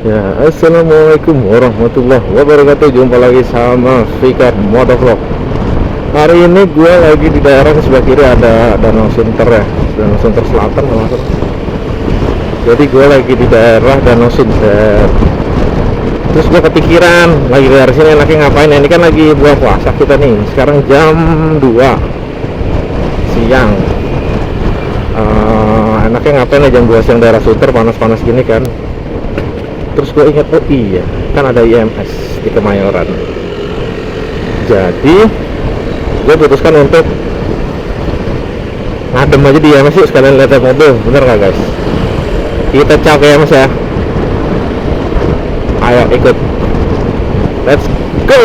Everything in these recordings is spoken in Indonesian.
Ya, assalamualaikum warahmatullahi wabarakatuh. Jumpa lagi sama Fikar Motovlog. Hari ini gue lagi di daerah sebelah kiri ada Danau Sunter ya, Danau Sunter Selatan kalau nggak salah. Jadi gue lagi di daerah Danau Sunter. Terus gue kepikiran lagi dari sini enaknya ngapain? Ini kan lagi bulan puasa kita nih. Sekarang jam 2 siang. Enaknya ngapain ya jam 2 siang daerah Sunter, panas-panas gini kan. Terus gue ingat, oh iya kan ada IMS di Kemayoran. Jadi gue putuskan untuk ngadem aja di IMS yuk, sekalian lihat mobil. Bener nggak guys? Kita cak ke IMS ya. Ayo ikut, let's go.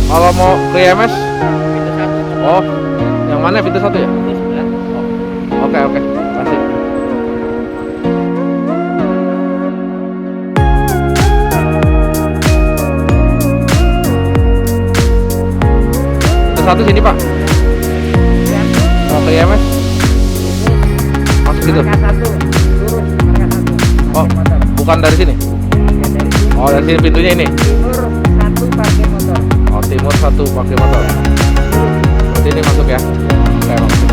Kalau mau ke IMS, Pintu satu. oh, yang mana pintu 1 ya? Pintu sebelah. Oke, kasih. Pintu 1 sini Pak. Ya. Mau ke IMS, masuk gitu. Marka satu. Lurus. Marka satu. Oh, Parkir motor. bukan dari sini. Ya, dari sini. Oh, dari sini pintunya ini. Timur satu parkir motor. Oh, timur 1 pakai motor. Berarti ini masuk ya. Oke, masuk.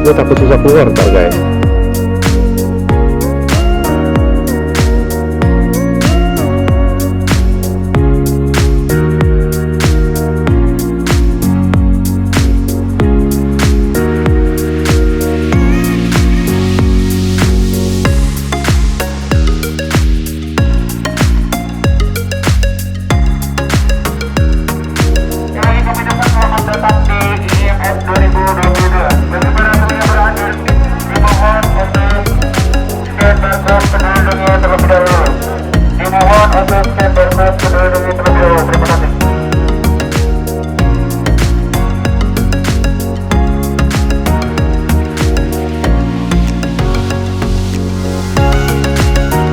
Gue takut susah keluar ntar guys. Kami mengucapkan selamat datang di IMS 2022. Bagi para tamu yang berhadir, dimohon untuk scan barcode penduduknya terlebih dahulu. Dimohon untuk scan barcode penduduknya terlebih dahulu. Terima kasih.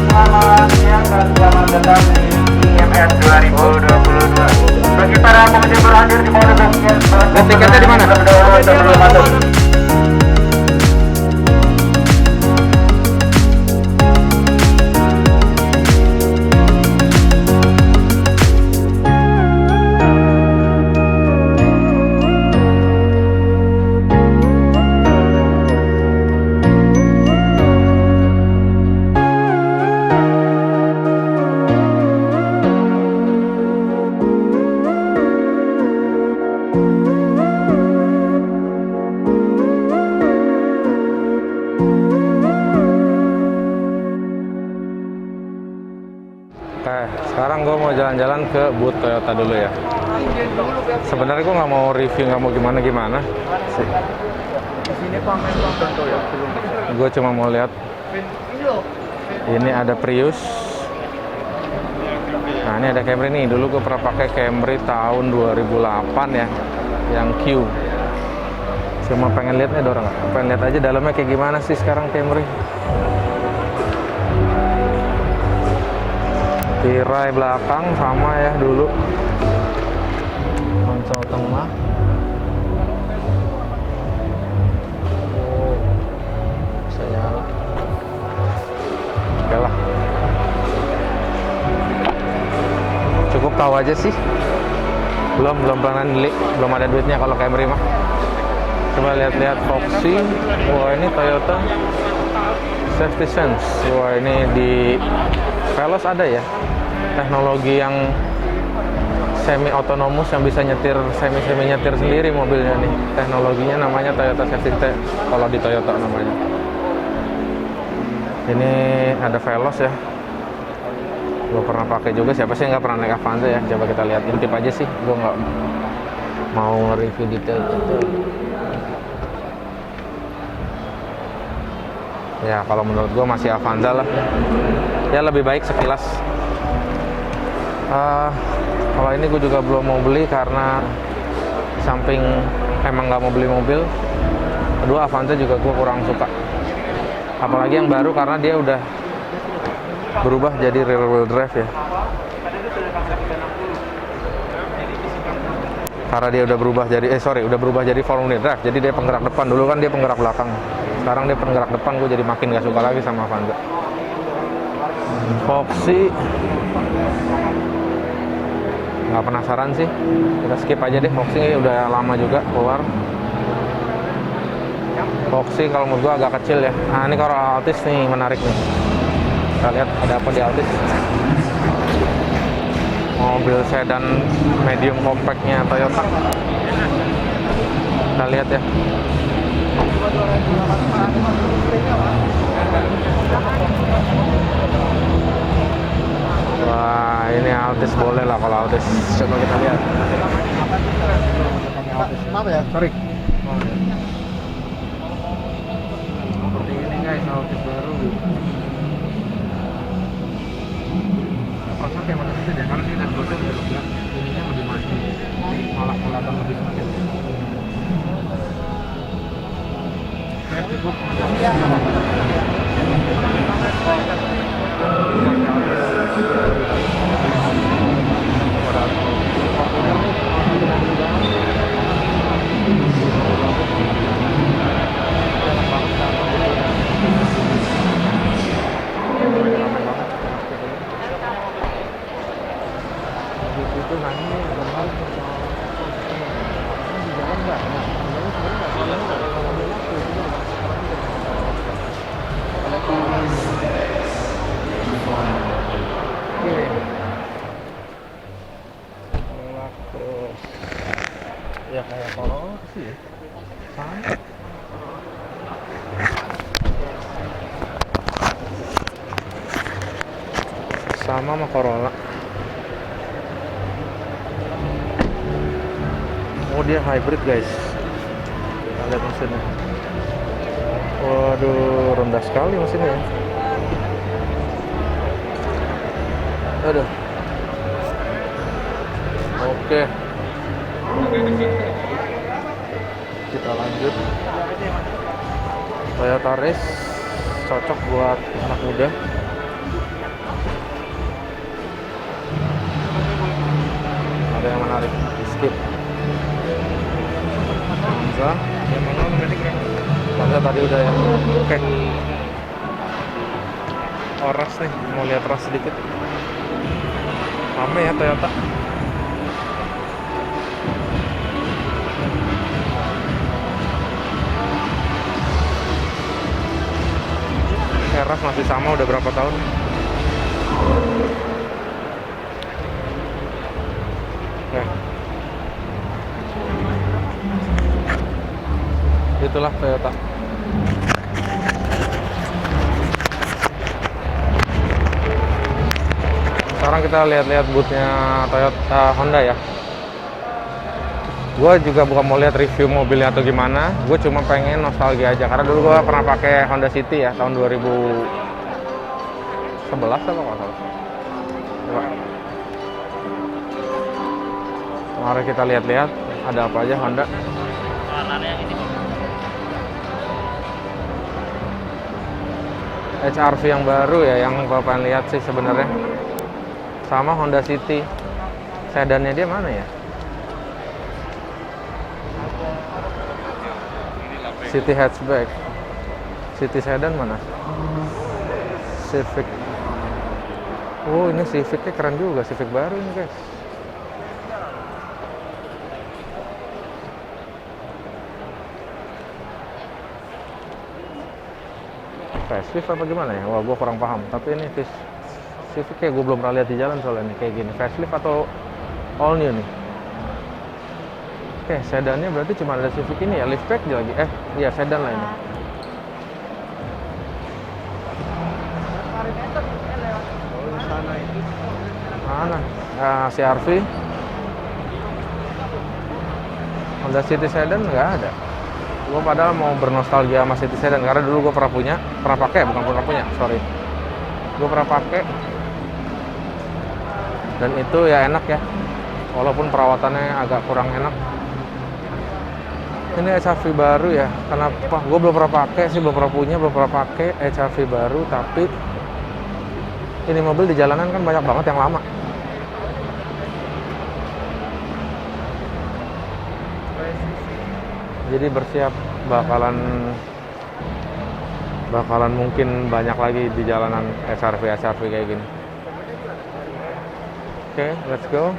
Selamat siang dan selamat datang di IMS 2022. Bagi para pengunjung berhadir di bawah duduknya, Tiketnya di mana? terlebih dahulu sebelum masuk. Oke, sekarang gue mau jalan-jalan ke booth Toyota dulu ya. Sebenarnya gue nggak mau review, nggak mau gimana-gimana. Di sini pamer contoh ya. Gue cuma mau lihat. Ini ada Prius. Nah, ini ada Camry nih. Dulu gue pernah pakai Camry tahun 2008 ya, yang Q. Cuma pengen lihat nih dorong. Pengen lihat aja dalamnya kayak gimana sih sekarang Camry. Tirai belakang sama ya dulu. Konsol tengah. Oh, bisa nyala. aja sih. Belum pernah beli, belum ada duitnya kalau Camry mah. Coba lihat-lihat Foxy. Wah, ini Toyota Safety Sense. Wah, ini di Veloz ada ya teknologi yang semi otonomus yang bisa nyetir semi nyetir sendiri mobilnya nih. Teknologinya namanya Toyota Safety Sense kalau di Toyota namanya. Ini ada Veloz ya. Gue pernah pakai juga, siapa sih nggak pernah naik Avanza ya. Coba kita lihat, intip aja sih, gue nggak mau nge-review detail gitu. Ya kalau menurut gue masih Avanza lah ya, lebih baik sekilas. Kalau ini gue juga belum mau beli karena samping emang nggak mau beli mobil, kedua Avanza juga gue kurang suka, apalagi yang baru karena dia udah berubah jadi rear wheel drive ya. Karena dia udah berubah jadi udah berubah jadi four wheel drive. Jadi dia penggerak depan, dulu kan dia penggerak belakang. Sekarang dia penggerak depan, gue jadi makin gak suka lagi sama Avanza. Foxy nggak penasaran sih, kita skip aja deh. Foxy udah lama juga keluar. Foxy kalau menurut gue agak kecil ya. Nah ini kalau Altis nih menarik nih. Kita lihat ada apa di Altis. Mobil sedan medium compactnya Toyota. Kita lihat ya. Wah, ini Altis boleh lah kalau Altis. Coba kita lihat. Maaf ya, sorry. Seperti ini guys, Altis baru. Rasanya kayak mana sih deh, karena ini dashboardnya udah lega, ininya lebih maju, malah kelihatan lebih sempit. Cukup. Itu nanya ya kayak Corolla sih ya, sama sama Corolla. Oh dia hybrid guys, kita lihat mesinnya. Waduh, rendah sekali mesinnya ya. Aduh. Oke. Kita lanjut. Toyota Race cocok buat anak muda. Ada yang menarik, di skip. Avanza tadi udah ya. Oke. Oh, ras nih, mau lihat ras sedikit. Rame ya Toyota. Ras masih sama udah berapa tahun? Oke. Itulah Toyota. Sekarang kita lihat-lihat bootnya Toyota Honda ya. Gue juga bukan mau lihat review mobilnya atau gimana, gue cuma pengen nostalgia aja. Karena dulu gue pernah pakai Honda City ya, tahun 2011 apa nggak salah. Mari kita lihat-lihat ada apa aja Honda. HR-V yang baru ya, yang gue pengen lihat sih sebenarnya. Sama Honda City. Sedannya dia mana ya? City hatchback. City sedan mana? Civic. Oh ini Civicnya keren juga, Civic baru ini guys. facelift apa gimana ya? Wah, gue kurang paham. Tapi ini Civic kayak gue belum pernah lihat di jalan soalnya nih kayak gini. Facelift atau all new nih? Oke, sedannya berarti cuma ada Civic ini ya, liftback lagi. Iya sedan lah ini. Mana? Nah, CR-V. Honda City Sedan nggak ada. Gue padahal mau bernostalgia sama City Sedan karena dulu gue pernah pakai, sorry. Gue pernah pakai. Dan itu ya enak ya. Walaupun perawatannya agak kurang enak. Ini HRV baru ya. Kenapa? Gue belum pernah pakai sih, belum pernah pakai HRV baru, tapi ini mobil di jalanan kan banyak banget yang lama. Jadi bersiap bakalan mungkin banyak lagi di jalanan HRV kayak gini. Oke, let's go.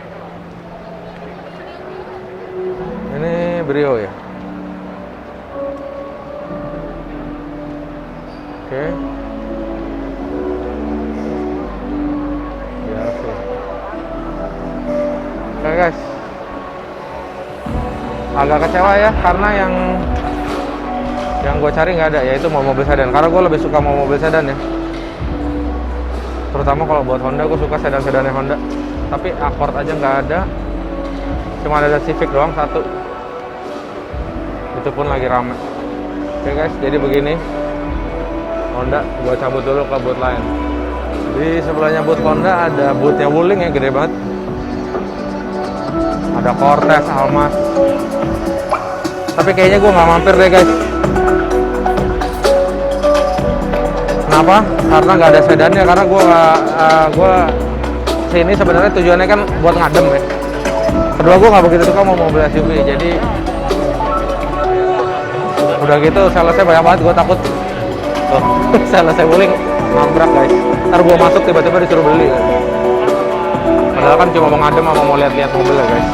Ini Brio ya. Oke. Ya, oke. Oke guys. Agak kecewa ya karena yang gue cari nggak ada, yaitu mau mobil sedan. Karena gue lebih suka mau mobil sedan ya. Terutama kalau buat Honda, gue suka sedan-sedannya Honda. Tapi Accord aja nggak ada. Cuma ada Civic doang satu. Itu pun lagi rame. Oke guys, jadi begini. Honda, gue cabut dulu ke booth lain. Di sebelahnya booth Honda ada boothnya Wuling ya, gede banget. Ada Cortez, Almas. Tapi kayaknya gue nggak mampir deh guys. Kenapa? Karena nggak ada sedannya. Karena gue sini sebenarnya tujuannya kan buat ngadem ya. Kedua gue nggak begitu suka mau mobil SUV. Jadi udah gitu salesnya banyak banget. Gue takut tuh salesnya Wuling nabrak guys. Ntar gue masuk tiba-tiba disuruh beli kan. Padahal kan cuma mau ngadem sama mau lihat-lihat mobil ya guys.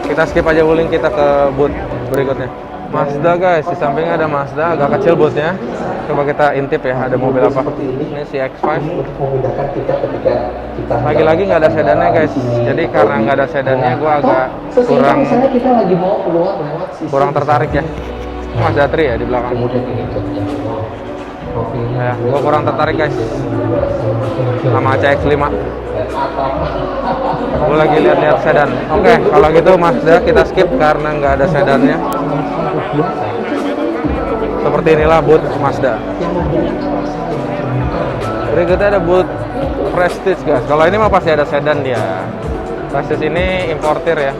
Kita skip aja Wuling, kita ke booth berikutnya. Mazda guys, di sampingnya ada Mazda, agak kecil boothnya. Coba kita intip ya, ada mobil apa. Ini si X5. Lagi-lagi nggak ada sedannya guys. Jadi karena nggak ada sedannya, gue agak kurang tertarik ya. Mazda 3 ya di belakang. Ya, gue kurang tertarik guys sama CX-5. Gue lagi lihat-lihat sedan. Oke, kalau gitu Mazda kita skip karena nggak ada sedannya. Seperti inilah booth Mazda. Berikutnya ada booth Prestige guys. Kalau ini mah pasti ada sedan dia. Prestige ini importir ya.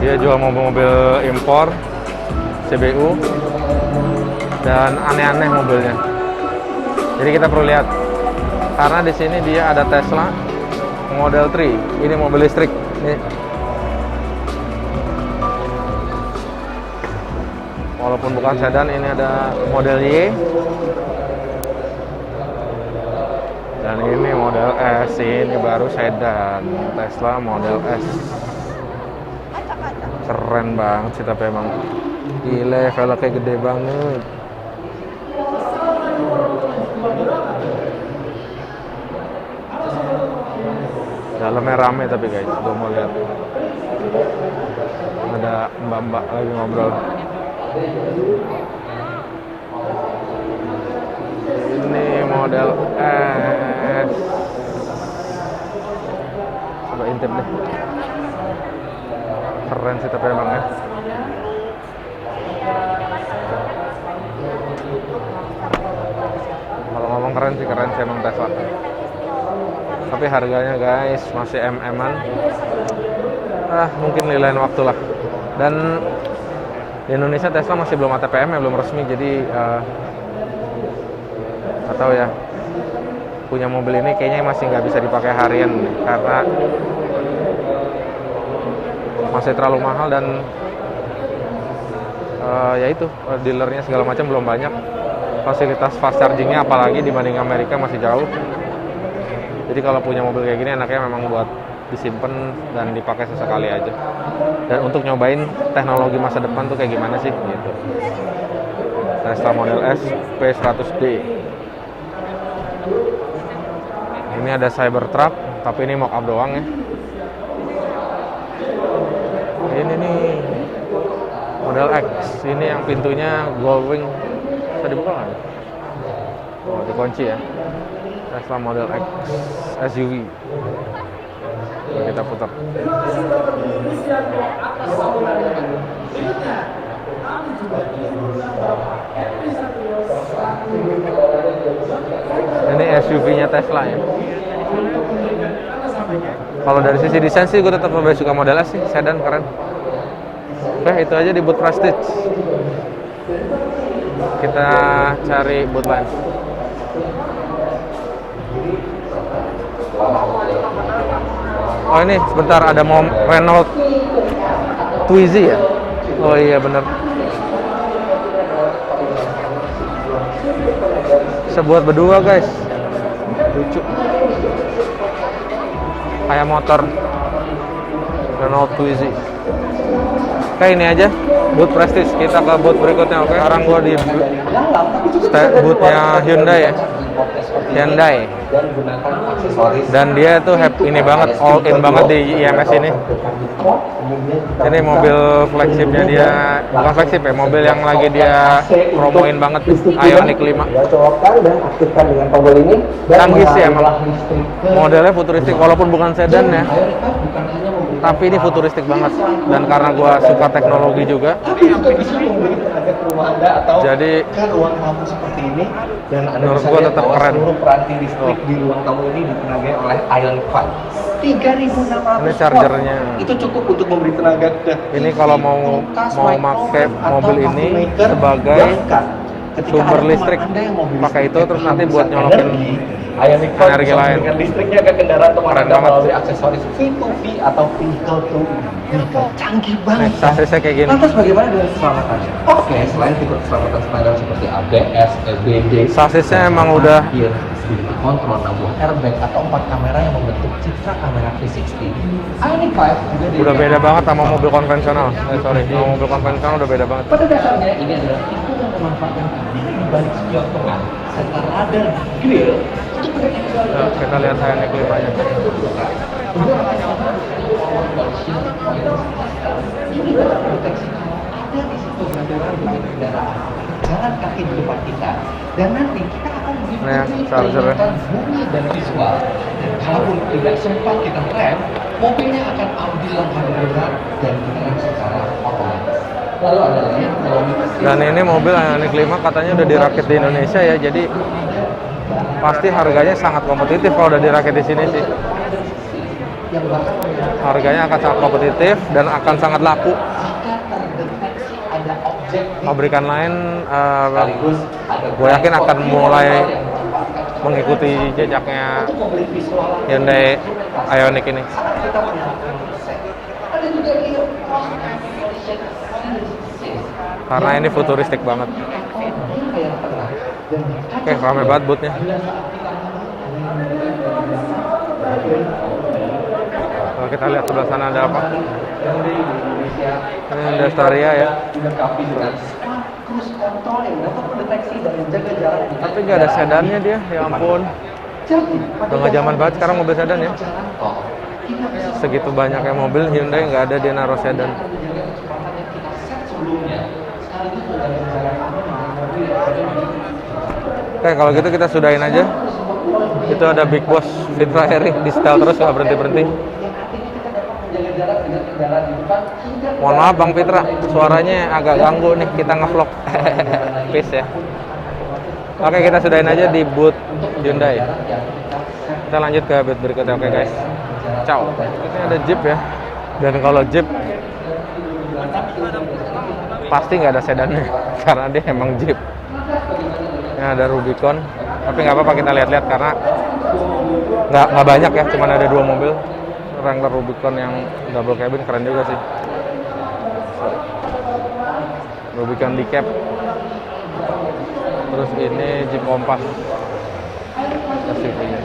Dia jual mobil-mobil impor, CBU, dan aneh-aneh mobilnya. Jadi kita perlu lihat. Karena di sini dia ada Tesla Model 3. Ini mobil listrik. Nih. Walaupun bukan sedan, ini ada Model Y. Dan ini Model S, ini baru sedan. Tesla Model S. Keren banget sih, tapi emang gile, velgnya gede banget. Dalamnya rame tapi guys, gue mau lihat. Ada mbak-mbak lagi ngobrol. Ini Model S. Coba intip deh. Keren sih tapi emang ya. Kalau ngomong keren sih emang Tesla. Tapi harganya guys masih MM-an. Mungkin lain waktu lah. Dan di Indonesia Tesla masih belum ATPM ya, belum resmi. Jadi nggak tahu ya. Punya mobil ini kayaknya masih nggak bisa dipakai harian nih, karena masih terlalu mahal dan ya itu dealernya segala macam belum banyak. Fasilitas fast chargingnya apalagi dibanding Amerika masih jauh. Jadi kalau punya mobil kayak gini enaknya memang buat disimpan dan dipakai sesekali aja. Dan untuk nyobain teknologi masa depan tuh kayak gimana sih gitu. Tesla Model S P100D. Ini ada Cybertruck, tapi ini mock-up doang ya. Ini nih Model X, ini yang pintunya Gullwing. Bisa dibuka nggak? Oh, dikunci ya. Tesla Model X SUV. Coba kita putar. Ini SUV-nya Tesla ya. Kalau dari sisi desain sih gue tetap lebih suka Model S sih, sedan keren. Oke, itu aja di booth Prestige. Kita cari booth lain. Oh ini sebentar, ada Renault Twizy ya. Oh iya bener. Bisa buat berdua guys, lucu. Kayak motor Renault Twizy. Oke, ini aja booth Prestige. Kita ke booth berikutnya. Oke, sekarang gua di boothnya Hyundai ya. Hyundai. Dan dia tuh ini banget, all in banget di IMS ini. Ini mobil flagshipnya dia, bukan flagship ya, mobil yang lagi dia promoin banget, Ioniq 5. Canggih sih emang. Modelnya futuristik, walaupun bukan sedan ya. Tapi ini futuristik banget. Dan karena gua suka teknologi juga, jadi ruang tamu seperti ini, dan menurut gua tetap keren. Seluruh peranti listrik di ruang tamu ini ditenagai oleh Ioniq 5. 3.600 Ini chargernya. Itu cukup untuk memberi tenaga ke ini kalau mau pakai mobil ini sebagai sumber listrik, pakai itu terus nanti buat nyolokin Ioniq 5 energi lain. dengan listriknya ke kendaraan teman Keren Anda banget. melalui aksesoris V2V atau vehicle to vehicle. Canggih banget. Nih, sausnya kayak gini. Lantas bagaimana dengan keselamatannya? Oke, selain fitur keselamatan standar seperti ABS, EBD, Sasisnya emang udah stability control, 6 buah airbag atau 4 kamera yang membentuk citra kamera 360. Ioniq 5 juga udah beda banget sama mobil konvensional. Sama mobil konvensional udah beda banget. Pada dasarnya ini adalah fitur yang memanfaatkan kamera di balik spion tengah serta radar grill untuk mendeteksi Nah, kita lihat Ioniq 5-nya. Ini dapat mendeteksi kalau ada di situ beraturan dengan kendaraan jalan kaki di depan kita, dan nanti kita akan Nah, chargernya. bunyi dan visual. Dan kalaupun tidak sempat kita rem, mobilnya akan ambil langkah darurat dan direm secara otomatis. Lalu ada lagi Dan ini mobil Ioniq 5 katanya udah dirakit di Indonesia ya, jadi pasti harganya sangat kompetitif kalau udah dirakit di sini sih. yang bahkan Harganya akan sangat kompetitif dan akan sangat laku. jika terdeteksi ada objek di Pabrikan lain, sekaligus ada gue yakin akan mulai yang menempatkan mengikuti jejaknya untuk memberi visual Hyundai Ioniq ini. saat kita menggunakan set. Ada juga ear condition Karena ini futuristik banget. yang tengah dan Oke, rame banget boothnya. Kalau kita lihat sebelah sana ada apa? Ini ada Staria ya. dilengkapi dengan smart cruise control yang dapat mendeteksi dan menjaga jarak. Tapi nggak ada sedannya dia, ya ampun. Jadi, Udah nggak zaman banget sekarang mobil sedan ya. jalan tol, kita bisa Segitu banyaknya mobil Hyundai nggak ada dia naruh sedan. menjaga kecepatan yang kita set sebelumnya, sekaligus menjaga jarak aman dengan mobil yang ada di Oke, kalau gitu kita sudahin aja. Itu ada Big Boss Fitra Eri di setel terus nggak berhenti-berhenti. menjaga jarak dengan kendaraan di depan hingga Mohon maaf Bang Fitra, suaranya agak ganggu nih, kita nge-vlog. Peace ya. Oke, kita sudahin aja di booth Hyundai. Kita lanjut ke booth berikutnya, oke guys. Ciao. Ini ada Jeep ya. Dan kalau Jeep pasti nggak ada sedannya karena dia emang Jeep. Ini ada Rubicon, tapi nggak apa-apa kita lihat-lihat karena nggak banyak ya, cuman ada 2 mobil. Wrangler Rubicon yang double cabin keren juga sih. Rubicon Decap. Terus ini Jeep Compass SUV-nya.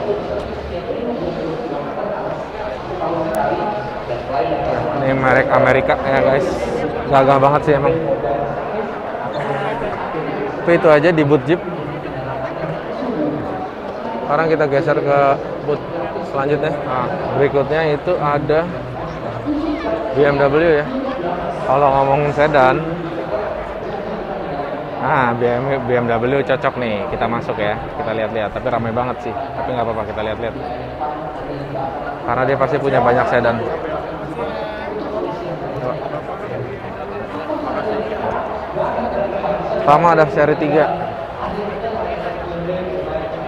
Ini merek Amerika ya guys, gagah banget sih emang. Tapi itu aja di boot Jeep. Sekarang kita geser ke boot selanjutnya. Nah, berikutnya itu ada BMW ya. Kalau ngomongin sedan, nah BMW cocok nih, kita masuk ya, kita lihat-lihat. Tapi ramai banget sih, tapi nggak apa-apa, kita lihat-lihat. Karena dia pasti punya banyak sedan. Pertama ada seri 3.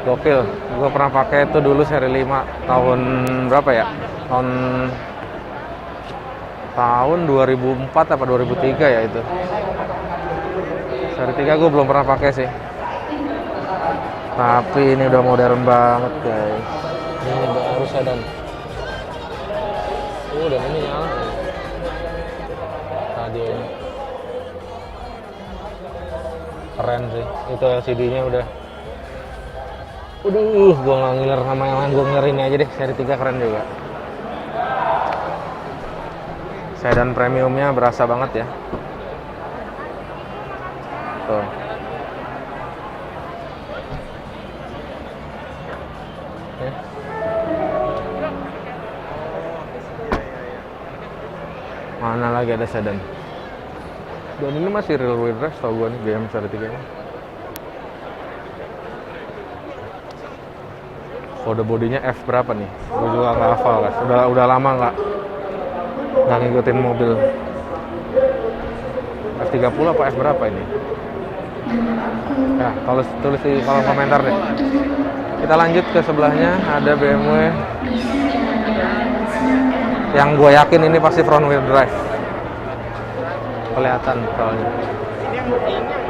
Gokil, gue pernah pakai itu dulu seri 5 tahun berapa ya? Tahun 2004 apa 2003 ya itu. Seri 3 gue belum pernah pakai sih. Tapi ini udah modern banget guys. Ini baru sedan. Dan ini nyala. Radionya. Keren sih. Itu LCD-nya udah. Gua nggak ngiler sama yang lain, gua ngiler ini aja deh. Seri 3 keren juga. Sedan premiumnya berasa banget ya. Tuh. Ya. Mana lagi ada sedan. Dan ini masih rear wheel drive tau gua nih, BM seri 3 ini. Kode bodinya F berapa nih? Gue juga nggak hafal guys. Udah lama nggak ngikutin mobil. F30 apa F berapa ini? Ya, kalau tulis di kolom komentar deh. Kita lanjut ke sebelahnya, ada BMW yang gue yakin ini pasti front wheel drive. Kelihatan soalnya.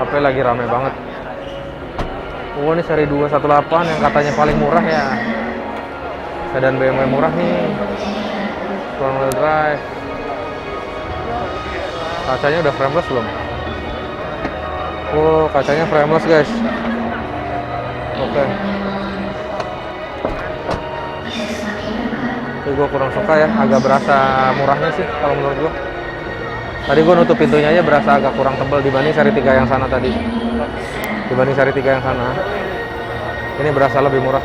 HP lagi rame banget. Oh, ini seri 218 yang katanya paling murah ya. Sedan BMW murah nih. Front wheel drive. Kacanya udah frameless belum? Oh, kacanya frameless guys. Oke. Itu gue kurang suka ya, agak berasa murahnya sih kalau menurut gue. Tadi gue nutup pintunya aja berasa agak kurang tebal dibanding seri 3 yang sana tadi. Dibanding seri 3 yang sana, ini berasa lebih murah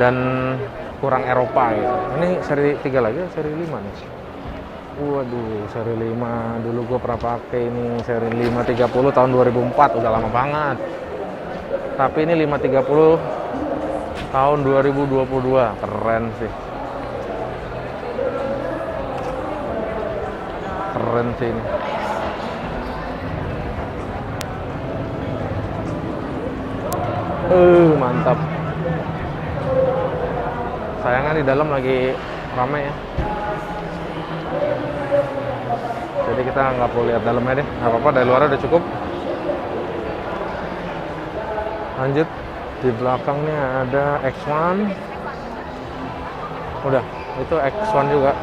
dan kurang Eropa gitu. Ini seri 3 lagi, seri 5 nih. Waduh, seri 5 dulu gue pernah pakai ini, seri 530 tahun 2004, udah lama banget. Tapi ini 530 tahun 2022, keren sih. Keren sih ini. Mantap. Sayangnya di dalam lagi ramai ya. Jadi kita nggak perlu lihat dalamnya deh. Nggak apa-apa, dari luar udah cukup. Lanjut, di belakangnya ada X1. Udah, itu X1 juga.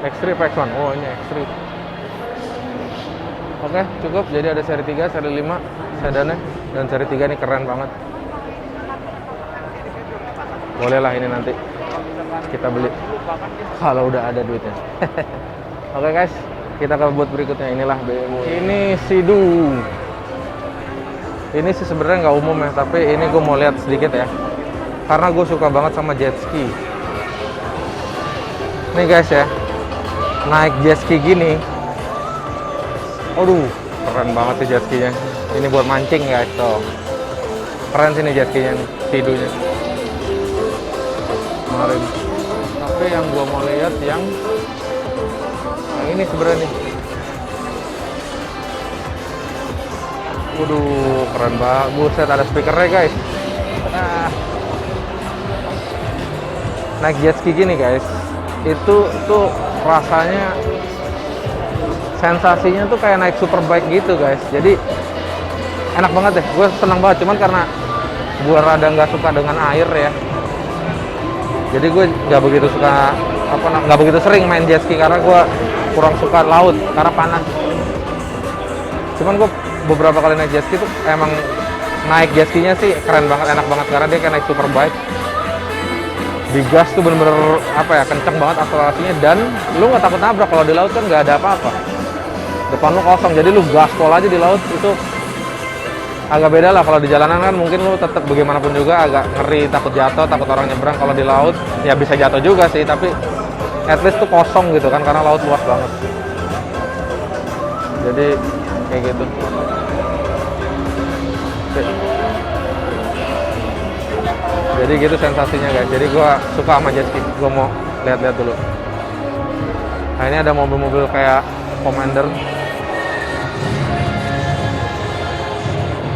X3 apa X1? Oh, ini X3. Oke, cukup. Jadi ada seri 3, seri 5 sedannya, dan seri 3 ini keren banget. Bolehlah ini nanti kita beli kalau udah ada duitnya. Oke guys, kita ke boot berikutnya. Inilah BMW. Ini Sea-Doo. Ini sih sebenarnya nggak umum ya, tapi ini gue mau lihat sedikit ya, karena gue suka banget sama jet ski. Nih guys ya, naik jet ski gini, aduh keren banget sih jet skinya. Ini buat mancing guys, tuh keren sih nih jet skinya, Sea-Doo-nya kemarin. Tapi yang gua mau lihat yang ini sebenarnya nih. Waduh, keren banget. Buset, ada speakernya guys. Naik jet ski gini guys, itu tuh rasanya, sensasinya tuh kayak naik superbike gitu guys. Jadi enak banget deh, gue senang banget. Cuman karena gue rada nggak suka dengan air ya, jadi gue nggak begitu suka, nggak begitu sering main jet ski karena gue kurang suka laut karena panas. Cuman gue beberapa kali naik jet ski tuh emang naik jet skinya sih keren banget, enak banget karena dia kayak naik superbike. Digas tuh bener-bener apa ya, kenceng banget akselerasinya dan lu nggak takut nabrak. Kalau di laut kan nggak ada apa-apa, depan lu kosong, jadi lu gaspol aja di laut. Itu agak beda lah. Kalau di jalanan kan mungkin lu tetap bagaimanapun juga agak ngeri, takut jatuh, takut orang nyebrang. Kalau di laut ya bisa jatuh juga sih, tapi at least tuh kosong gitu kan, karena laut luas banget. Jadi kayak gitu. Jadi gitu sensasinya guys. Jadi gua suka sama jet ski. Gua mau lihat-lihat dulu. Nah ini ada mobil-mobil kayak Commander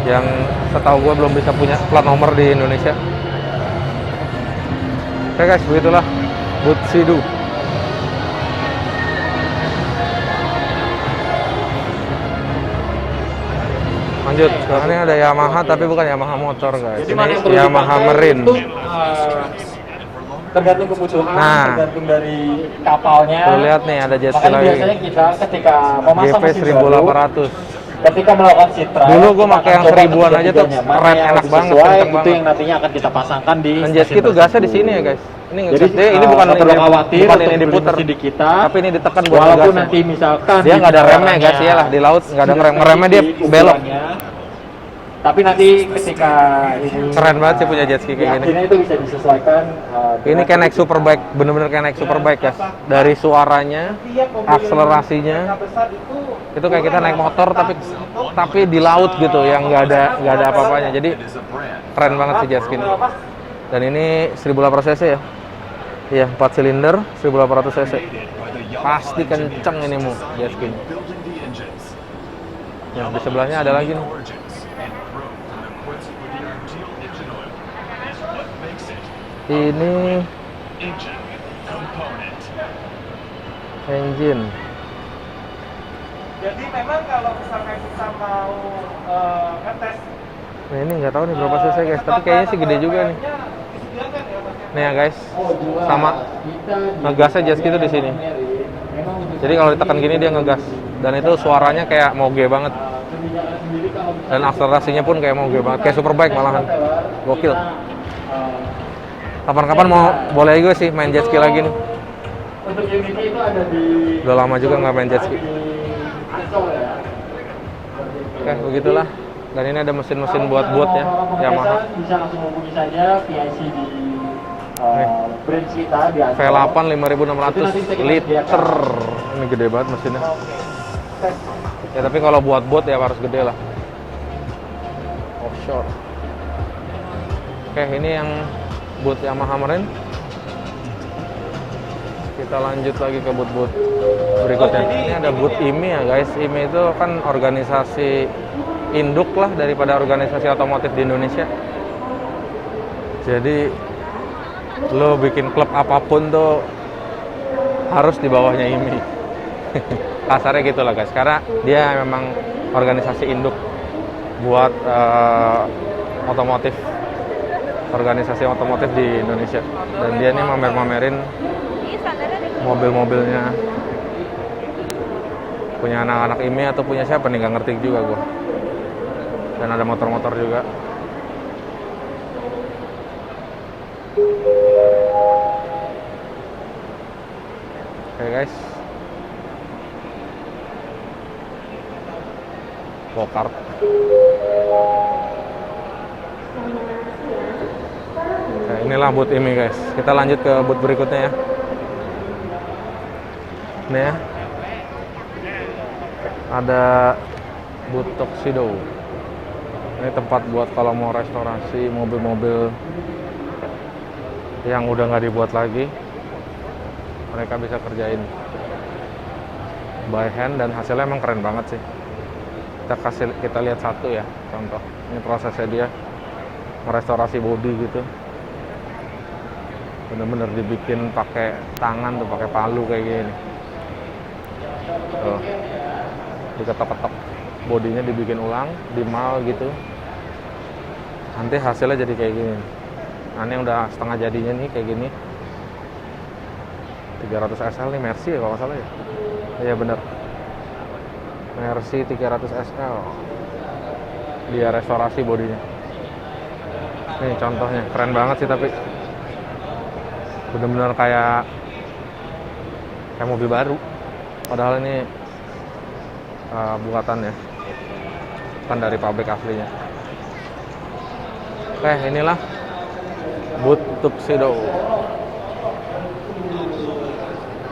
yang setahu gua belum bisa punya plat nomor di Indonesia. Oke guys, begitulah Butsidu. Lanjut, sekarang ini ada Yamaha tapi bukan Yamaha motor guys. Jadi mana yang Ini perlu Yamaha dipakai Marine. itu, tergantung kebutuhan, Nah. tergantung dari kapalnya. Tuh lihat nih ada jet ski Makanya lagi. biasanya kita ketika memasang GP mesin baru, 1800. ketika melakukan citra, Dulu gua kita pakai akan yang coba 1000-an aja tuh, ketiga-tiganya, keren, mana yang enak lebih banget, sesuai, kenceng itu banget. yang nantinya akan kita pasangkan di Dan jet ski tuh gasnya di sini ya guys. Ini Jadi ngegas ini bukan nggak perlu ini, khawatir bukan untuk ini diputer, mesin di kita, tapi ini ditekan buat walaupun ngegasnya. nanti misalkan Dia nggak ada di remnya guys ya lah, di laut nggak ada rem, remnya dia belok. Tapi nanti ketika ini Keren banget sih punya jet ski kayak gini. akhirnya itu bisa disesuaikan. Ini kayak naik superbike, bener-bener kayak naik superbike guys. Dari suaranya, akselerasinya, itu kayak kita naik motor tapi di laut gitu, yang nggak ada apa-apanya. Jadi keren banget sih jet ski ini. Dan ini 1800 cc ya. Iya, 4 silinder 1800 cc. Pasti kenceng ini mu jet ski. Ya, di sebelahnya ada lagi nih. Ini engine. Jadi memang kalau misalkan kita mau ngetes, Nah ini nggak tahu nih berapa cc guys, tapi kayaknya sih gede juga nih. Nih ya guys, sama ngegasnya jet ski itu di sini. Jadi kalau ditekan gini dia ngegas, dan itu suaranya kayak moge banget. Dan akselerasinya pun kayak moge banget, kayak superbike malahan. Gokil. Kapan-kapan mau boleh juga sih main jet ski lagi nih. untuk unitnya itu ada di Udah lama juga nggak main jet ski. Ancol ya. Oke, begitulah. Dan ini ada mesin-mesin buat boat ya, Yamaha. Bisa langsung hubungi saja PIC di branch kita di Ancol. V8 5600 liter. Ini gede banget mesinnya. Ya tapi kalau buat boat ya harus gede lah. Offshore. Oke, ini yang boat Yamaha Marine. Kita lanjut lagi ke boat-boat berikutnya. Ini ada boat IMI ya guys. IMI itu kan organisasi induk lah daripada organisasi otomotif di Indonesia. Jadi lo bikin klub apapun tuh harus di bawahnya IMI. Kasarnya gitu lah guys, karena dia memang organisasi induk buat otomotif, organisasi otomotif di Indonesia. Dan dia ini mamer-mamerin mobil-mobilnya, punya anak-anak IMI atau punya siapa nih, nggak ngerti juga gua. Dan ada motor-motor juga. Oke guys, go-kart. Oke, inilah boot ini guys. Kita lanjut ke boot berikutnya ya. Ini ya, ada boot Tuxedo. Ini tempat buat kalau mau restorasi mobil-mobil yang udah nggak dibuat lagi, mereka bisa kerjain by hand dan hasilnya emang keren banget sih. Kita lihat satu ya, contoh. Ini prosesnya dia merestorasi bodi gitu. Bener-bener dibikin pakai tangan tuh, pakai palu kayak gini. Tuh, diketok-ketok, bodinya dibikin ulang, dimal gitu. Nanti hasilnya jadi kayak gini. Nah, ini udah setengah jadinya nih kayak gini. 300 SL nih, Mercy ya kalau nggak salah ya. Iya bener, Mercy 300 SL. dia restorasi bodinya. Nih contohnya, keren banget sih, tapi bener-bener kayak mobil baru. Padahal ini buatan ya, bukan dari pabrik aslinya. Oke, inilah boot Tuxedo.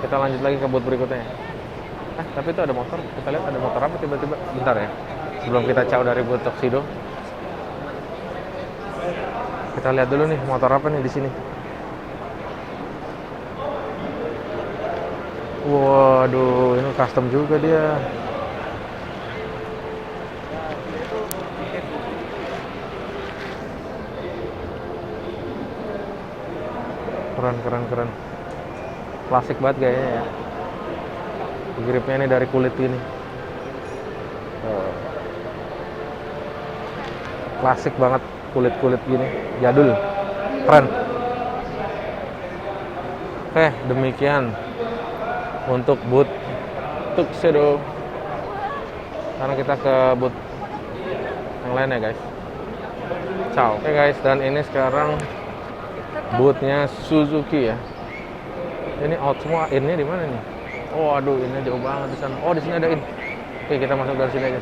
Kita lanjut lagi ke boot berikutnya. Tapi itu ada motor. Kita lihat ada motor apa tiba-tiba. Bentar ya, sebelum kita caw dari boot Tuxedo, kita lihat dulu nih motor apa nih di sini. Waduh, ini custom juga dia. Keren. Klasik banget kayaknya ya. Gripnya ini dari kulit ini. Klasik banget, kulit gini, jadul, keren. Oke, demikian untuk boot Tuxedo. Karena kita ke boot yang lain ya guys. Ciao. Oke guys, dan ini sekarang bootnya Suzuki ya. Ini out semua. Innya di mana nih? Oh aduh, ini jauh banget di sana. Oh di sini ada in. Oke, kita masuk dari sini aja.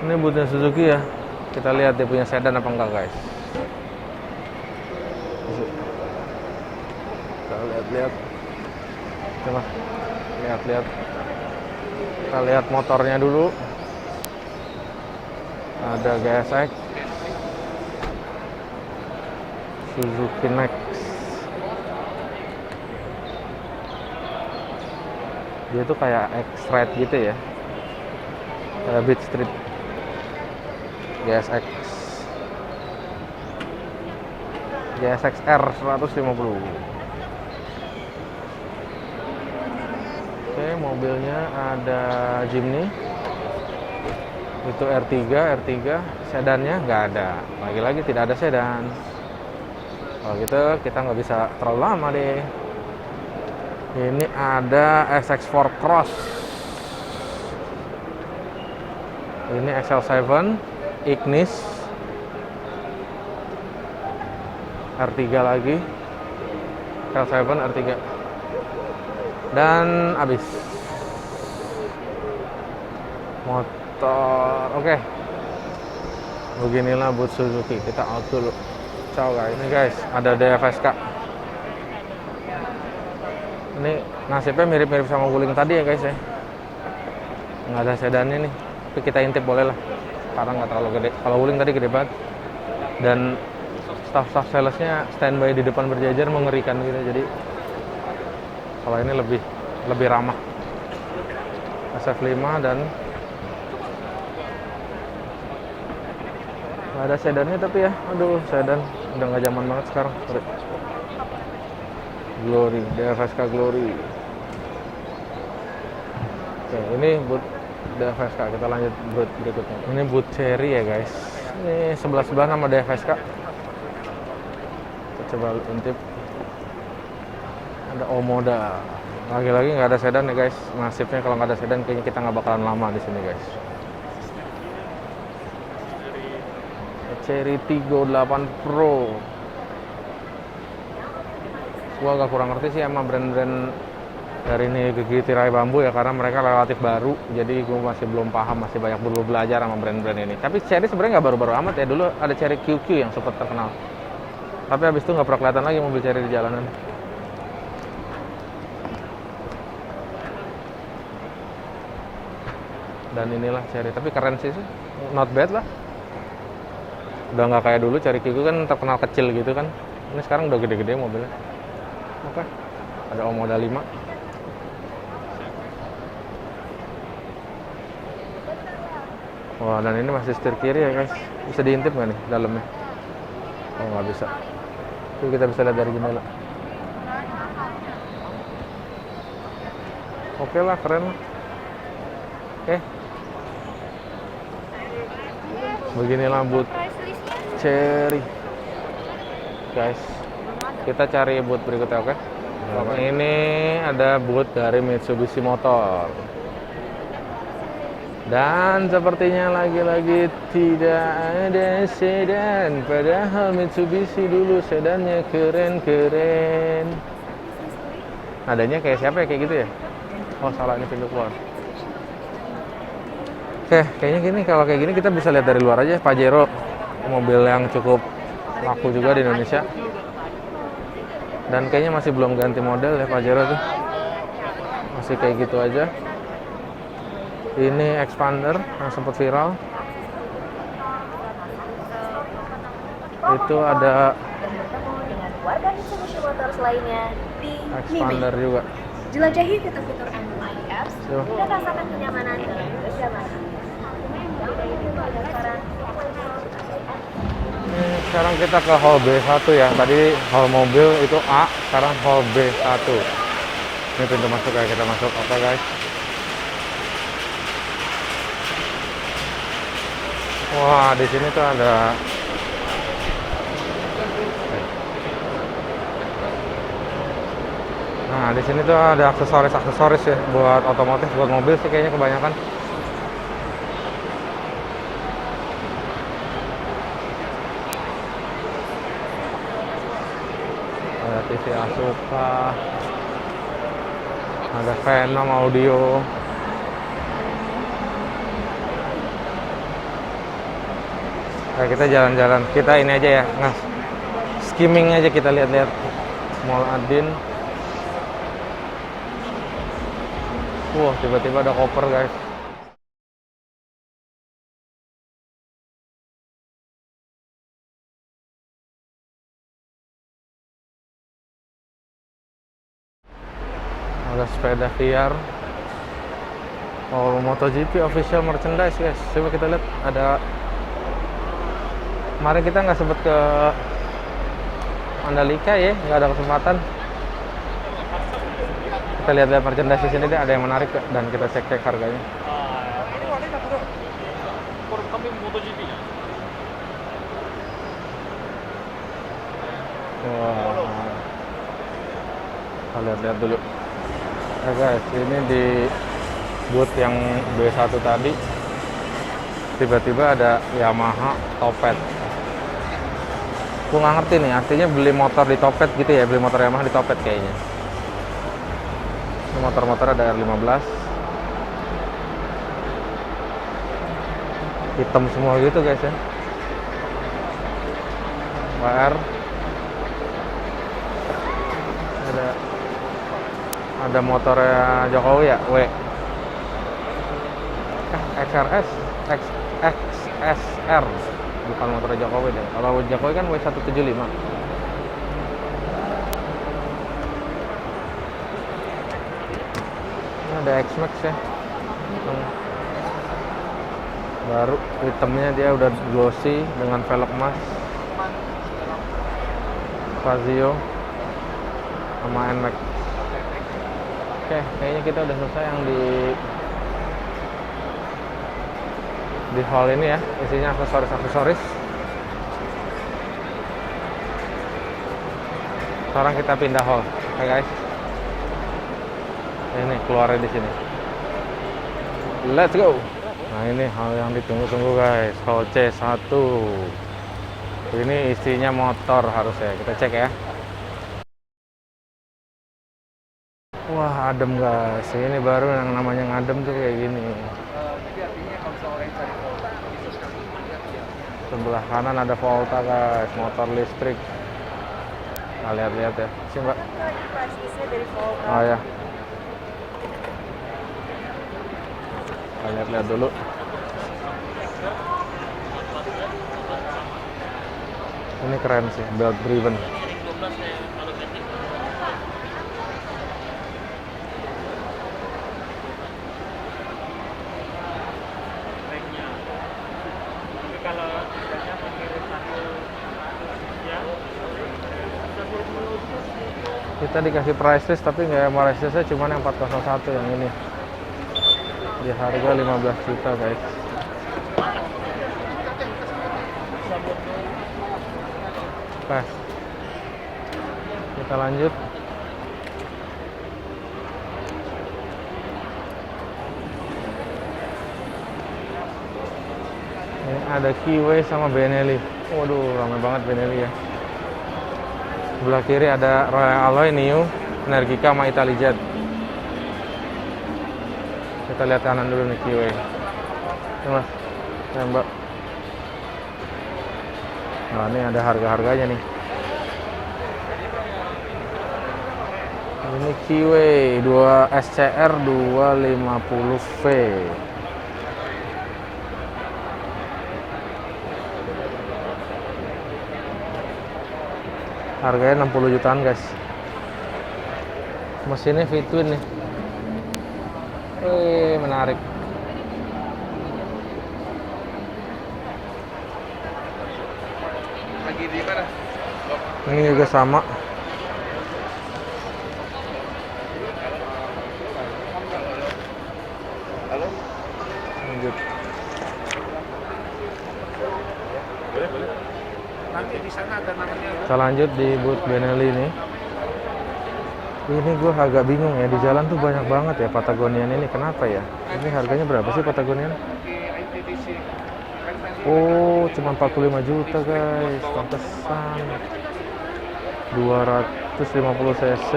Ini bootnya Suzuki ya. Kita lihat dia punya sedan apa enggak guys. Kita lihat. Coba lihat. Kita lihat motornya dulu. Ada GSX Suzuki Next. Dia tuh kayak X-Ride gitu ya, kayak Beat Street. GSX R 150. Oke, mobilnya ada Jimny. Itu R3. Sedannya nggak ada. Lagi-lagi tidak ada sedan. Kalau gitu kita nggak bisa terlalu lama deh. Ini ada SX4 Cross. Ini XL7 Ignis. R3 lagi. XL7 R3. Dan habis. Motor. Oke. Beginilah boot Suzuki. Kita out dulu. Ciao guys. Ini guys, ada DFSK. Ini nasibnya mirip-mirip sama Wuling tadi ya guys ya. Nggak ada sedannya nih. Tapi kita intip boleh lah. Karena nggak terlalu gede. Kalau Wuling tadi gede banget. Dan staff salesnya standby di depan berjajar mengerikan gitu. Jadi kalau ini lebih ramah. SF5 dan nggak ada sedannya tapi ya, aduh sedan udah nggak zaman banget sekarang. Glory, DFSK Glory. Oke, ini boot DFSK. Kita lanjut boot berikutnya. Ini boot Cherry ya guys. Ini sebelah nama DFSK. Kita coba intip. Ada Omoda. Lagi-lagi nggak ada sedan ya guys. Nasibnya kalau nggak ada sedan kayaknya kita nggak bakalan lama di sini guys. Cherry Tiggo 8 Pro. Gua agak kurang ngerti sih sama brand-brand dari ini Gigi Tirai Bambu ya, karena mereka relatif baru. Jadi gue masih belum paham, masih banyak perlu belajar sama brand-brand ini. Tapi Cherry sebenarnya nggak baru-baru amat ya. Dulu ada Cherry QQ yang sempat terkenal. Tapi habis itu nggak pernah kelihatan lagi mobil Cherry di jalanan. Dan inilah Cherry, tapi keren sih, not bad lah. Udah nggak kayak dulu, Cherry QQ kan terkenal kecil gitu kan. Ini sekarang udah gede-gede mobilnya. Oke, ada Omoda 5. Wah, dan ini masih setir kiri ya guys. Bisa diintip nggak nih dalamnya? Oh, nggak bisa. Tapi kita bisa lihat dari jendela. Oke lah, keren lah. Oke. Beginilah boot Cherry guys. Kita cari boot berikutnya, oke? Ini ada boot dari Mitsubishi Motor. Dan sepertinya lagi-lagi tidak ada sedan, padahal Mitsubishi dulu sedannya keren-keren. Nadanya kayak siapa ya, kayak gitu ya? Oh salah, ini pintu keluar. Oke, kayaknya gini, kalau kayak gini kita bisa lihat dari luar aja. Pajero, mobil yang cukup laku juga di Indonesia. Dan kayaknya masih belum ganti model ya Pajero tuh. Masih kayak gitu aja. Ini expander yang sempat viral. Itu ada dengan warga Mitsubishi Motors lainnya di expander Mimi. juga. Jelajahi fitur-fitur MI apps Tuh. dan rasakan kenyamanan dalam berjalan. Sekarang kita ke hall B1 ya. Tadi hall mobil itu A, sekarang hall B1. Ini pintu masuk ya, kita masuk. Oke guys. Wah, di sini tuh ada Nah, di sini tuh ada aksesoris ya buat otomotif, buat mobil sih kayaknya kebanyakan. Ada TV Asuka, ada Venom audio. Nah, kita jalan-jalan, kita ini aja ya, skimming aja, kita lihat-lihat Mall Adin. Wah, tiba-tiba ada koper guys. Ada sepeda VR. Oh, MotoGP official merchandise guys. Coba kita lihat, ada. Kemarin kita nggak sempet ke Mandalika ya, nggak ada kesempatan. Kita lihat-lihat merchandise di sini deh, ada yang menarik dan kita cek-cek harganya. Wah, kita lihat-lihat dulu. Ya guys, ini di booth yang B1 tadi tiba-tiba ada Yamaha Topet. Gue nggak ngerti nih, artinya beli motor di Topet gitu ya, beli motor Yamaha di Topet kayaknya. Ini motor-motor ada R15, hitam semua gitu guys ya. WR, ada motornya Jokowi ya, XRS, XSR, bukan motornya Jokowi deh. Kalau Jokowi kan W175. Ini ada X-Max ya, baru hitamnya, dia udah glossy dengan velg emas. Fazio sama NMAX. Oke, kayaknya kita udah selesai yang di hall ini ya, isinya aksesoris. Sekarang kita pindah hall, oke guys. Ini keluarnya di sini. Let's go. Nah, ini hal yang ditunggu-tunggu guys, hall C1. Ini isinya motor harusnya, kita cek ya. Wah, adem guys. Ini baru yang namanya ngadem tuh kayak gini. Sebelah kanan ada Volta guys, motor listrik. Nah, lihat-lihat ya. Sini mbak. Oh ya. Nah, lihat-lihat dulu. Ini keren sih, belt driven. Kita dikasih price list tapi nggak yang price listnya, cuma yang 401 yang ini di harga 15 juta guys. Oke, kita lanjut. ada Kiwi sama Benelli. Waduh, ramai banget Benelli ya. Sebelah kiri ada Royal Alloy New, Energica sama Italijat. Kita lihat kanan dulu nih Kiwi. Mas, ya Mbak. Nah, ini ada harga-harganya nih. Ini Kiwi 2 SCR 250V. Harganya 60 jutaan guys. Mesinnya V-twin nih. Wih, menarik. Lagi di mana? Ini juga sama. Halo? Lanjut. Boleh. Nanti di sana ada namanya. Kita lanjut di booth Benelli nih. Ini gue agak bingung ya, di jalan tuh banyak banget ya Patagonian ini. Kenapa ya? Ini harganya berapa sih Patagonian? Oh, cuma 45 juta guys. Pantesan 250 cc,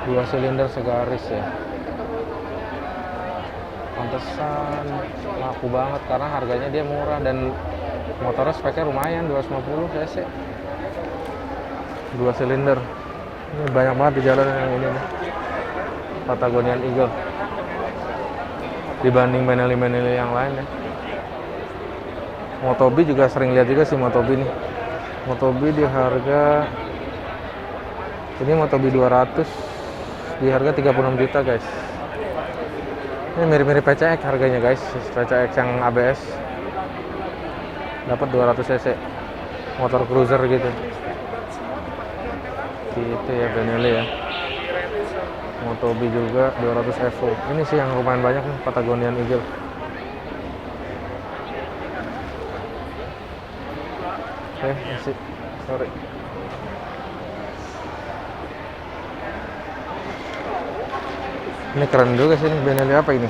2 silinder segaris ya. Pantesan laku banget karena harganya dia murah dan motornya speknya lumayan, 250 cc, 2 silinder. Ini banyak banget di jalan yang ini nih, Patagonian Eagle dibanding Benelli yang lain ya. Motobi juga sering lihat juga sih Motobi nih. Motobi di harga ini Motobi 200 di harga 36 juta guys. Ini mirip-mirip PCX harganya guys, PCX yang ABS. Dapat 200 cc motor cruiser gitu ya Benelli ya. Motobi juga 200 Evo. Ini sih yang lumayan banyak nih Patagonian Eagle. Masih sorry. Ini keren juga sih nih Benelli. Apa ini?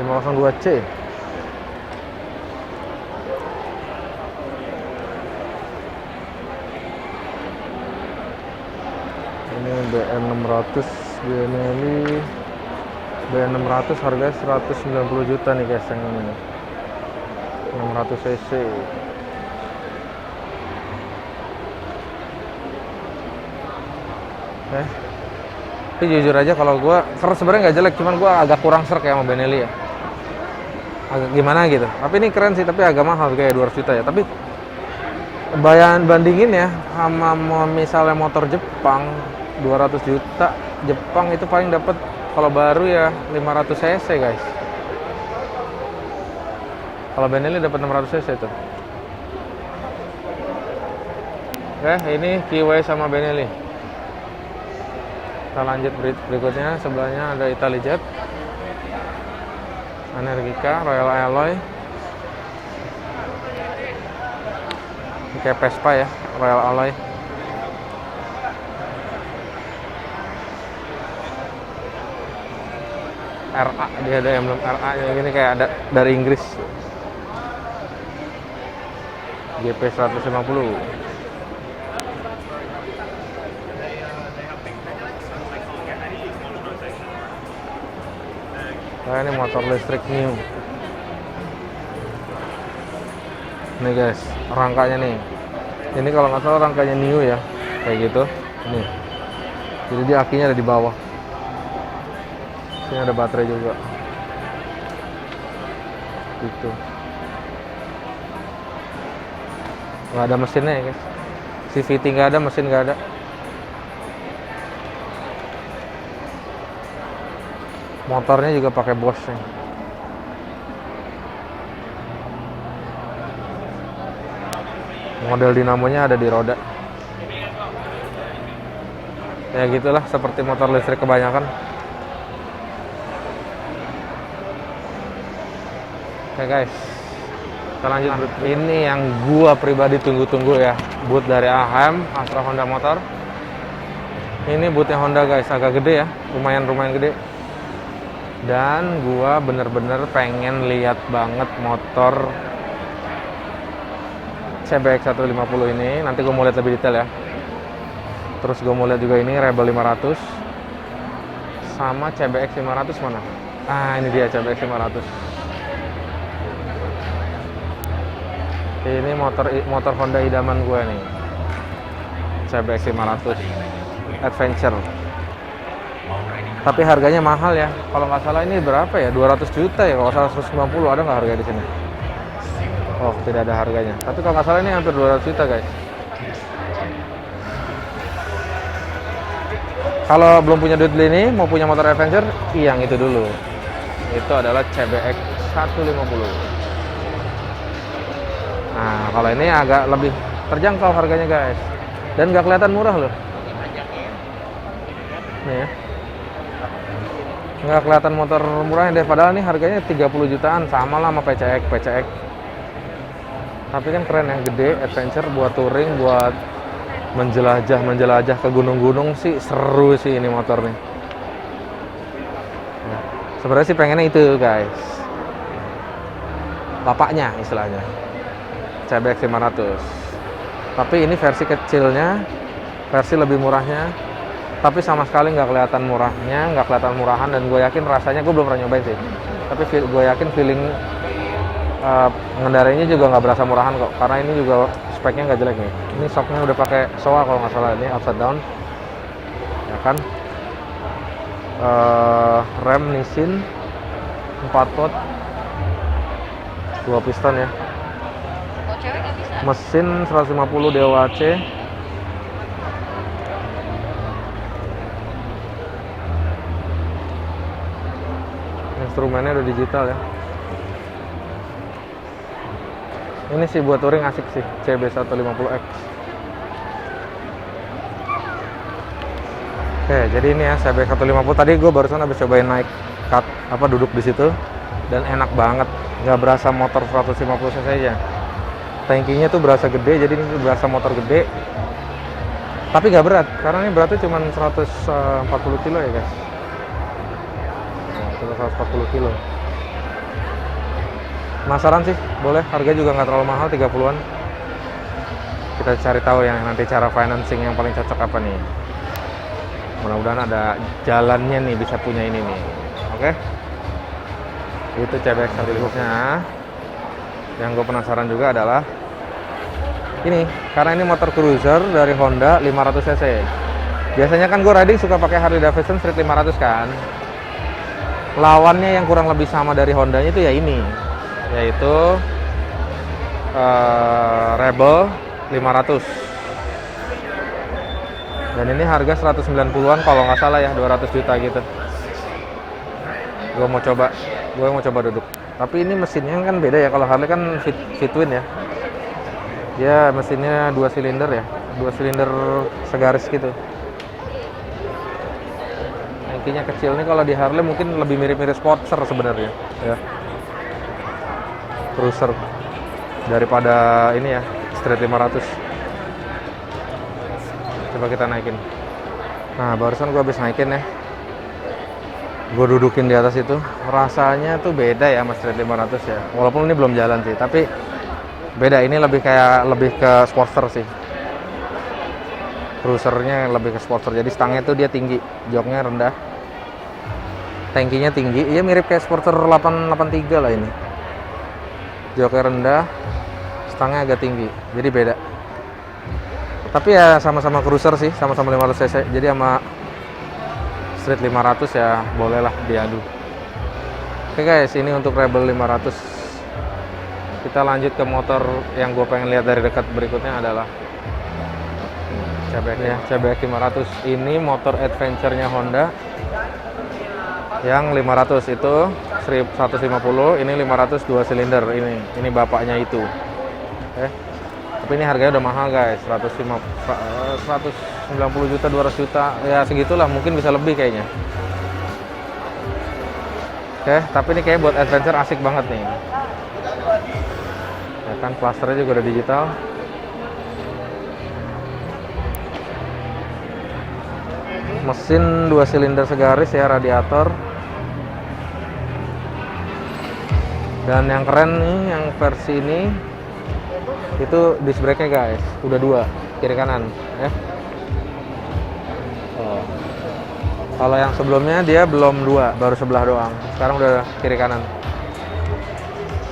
502C. Ini BN600 Benelli. BN600 harganya 190 juta nih guys yang ini nih. 600 cc. Tapi jujur aja kalau gue sebenarnya nggak jelek, cuman gue agak kurang serk ya sama Benelli ya. Agak gimana gitu. Tapi ini keren sih, tapi agak mahal kayak 200 juta ya. Tapi bandingin ya sama misalnya motor Jepang 200 juta. Jepang itu paling dapat kalau baru ya 500 cc guys. Kalau Benelli dapat 600 cc tuh. Oke, ini Kiwi sama Benelli. Kita lanjut berikutnya, sebelahnya ada Italijat, Energica, Royal Alloy. Ini kayak Vespa ya, Royal Alloy. RA, dia ada emblem RA nya gini kayak ada dari Inggris. GP 150. Nah, ini motor listrik new. Nih guys, rangkanya nih. Ini kalau nggak salah rangkanya new ya, kayak gitu. Ini. Jadi dia akinya ada di bawah. Sini ada baterai juga. Gitu. Nggak ada mesinnya ya guys. CVT nggak ada, mesin nggak ada. Motornya juga pakai Bosch nih. Model dinamonya ada di roda. Ya gitulah, seperti motor listrik kebanyakan. Oke guys, kita lanjut. Ini yang gua pribadi tunggu-tunggu ya, boot dari AHM, Astra Honda Motor. Ini bootnya Honda guys, agak gede ya, lumayan gede. Dan gua bener-bener pengen lihat banget motor CBX 150 ini. Nanti gua mau lihat lebih detail ya. Terus gua mau lihat juga ini Rebel 500 sama CBX 500 mana? Ah, ini dia CBX 500. Ini motor Honda idaman gue nih, CBX 500 Adventure. Tapi harganya mahal ya. Kalau nggak salah ini berapa ya? 200 juta ya. Kalau salah 190, ada nggak harga di sini? Oh, tidak ada harganya. Tapi kalau nggak salah ini hampir 200 juta guys. Kalau belum punya duit beli ini, mau punya motor Adventure, yang itu dulu. Itu adalah CBX 150. Nah, kalau ini agak lebih terjangkau harganya guys. Dan nggak kelihatan murah loh. Nih ya. Nggak kelihatan motor murahnya deh. Padahal ini harganya 30 jutaan. Sama lah sama PCX. Tapi kan keren ya, gede, adventure buat touring, buat menjelajah ke gunung-gunung sih. Seru sih ini motor nih. Nah, sebenarnya sih pengennya itu guys. Bapaknya istilahnya. CBX 500. Tapi ini versi kecilnya, versi lebih murahnya. Tapi sama sekali nggak kelihatan murahnya, nggak kelihatan murahan. Dan gue yakin rasanya, gue belum pernah nyobain sih. Tapi gue yakin feeling mengendarainya juga nggak berasa murahan kok. Karena ini juga speknya nggak jelek nih. Ini shocknya udah pakai Showa kalau nggak salah, ini upside down. Ya kan. Rem Nissin 4 pot 2 piston ya. Mesin 150 DOAC. Instrumennya udah digital ya. Ini sih buat touring asik sih, CB150X. Oke, jadi ini ya CB150. Tadi gue barusan habis cobain naik duduk di situ dan enak banget, nggak berasa motor 150 cc aja. Tankinya tuh berasa gede, jadi ini berasa motor gede. Tapi nggak berat, karena ini beratnya cuma 140 kilo ya guys. Nah, 140 kilo. Penasaran sih, boleh. Harga juga nggak terlalu mahal, 30-an. Kita cari tahu yang nanti cara financing yang paling cocok apa nih. Mudah-mudahan ada jalannya nih, bisa punya ini nih. Oke? Itu CBX 150-nya. Yang gue penasaran juga adalah ini, karena ini motor cruiser dari Honda 500 cc. Biasanya kan gue riding suka pakai Harley Davidson Street 500 kan. Lawannya yang kurang lebih sama dari Hondanya itu ya ini, yaitu Rebel 500. Dan ini harga 190-an kalau nggak salah ya, 200 juta gitu. Gue mau coba duduk. Tapi ini mesinnya kan beda ya, kalau Harley kan fit twin ya. Dia mesinnya 2 silinder ya, 2 silinder segaris gitu. Tankinya kecil nih, kalau di Harley mungkin lebih mirip-mirip Sportster sebenarnya ya. Cruiser daripada ini ya, Street 500. Coba kita naikin. Nah, barusan gue habis naikin ya. Gue dudukin di atas itu, rasanya tuh beda ya sama Street 500 ya. Walaupun ini belum jalan sih, tapi beda. Ini lebih ke Sportster sih. Cruisernya lebih ke Sportster. Jadi stangnya tuh dia tinggi, joknya rendah, tankinya tinggi. Iya mirip kayak Sportster 883 lah ini. Joknya rendah, stangnya agak tinggi. Jadi beda. Tapi ya sama-sama cruiser sih, sama-sama 500 cc. Jadi sama Street 500 ya bolehlah diadu. Oke guys, ini untuk Rebel 500. Kita lanjut ke motor yang gue pengen lihat dari dekat berikutnya adalah CBX 500. Ini motor adventure-nya Honda yang 500 itu 150, ini 500 2 silinder. Ini bapaknya itu. Tapi ini harganya udah mahal guys, 190 juta, 200 juta, ya segitulah, mungkin bisa lebih kayaknya. Oke, tapi ini kayak buat adventure asik banget nih. Ya kan, plasternya juga udah digital. Mesin 2 silinder segaris ya, radiator. Dan yang keren nih, yang versi ini itu disc brake-nya guys, udah 2 kiri kanan ya. Kalau yang sebelumnya dia belum 2, baru sebelah doang. Sekarang udah kiri kanan.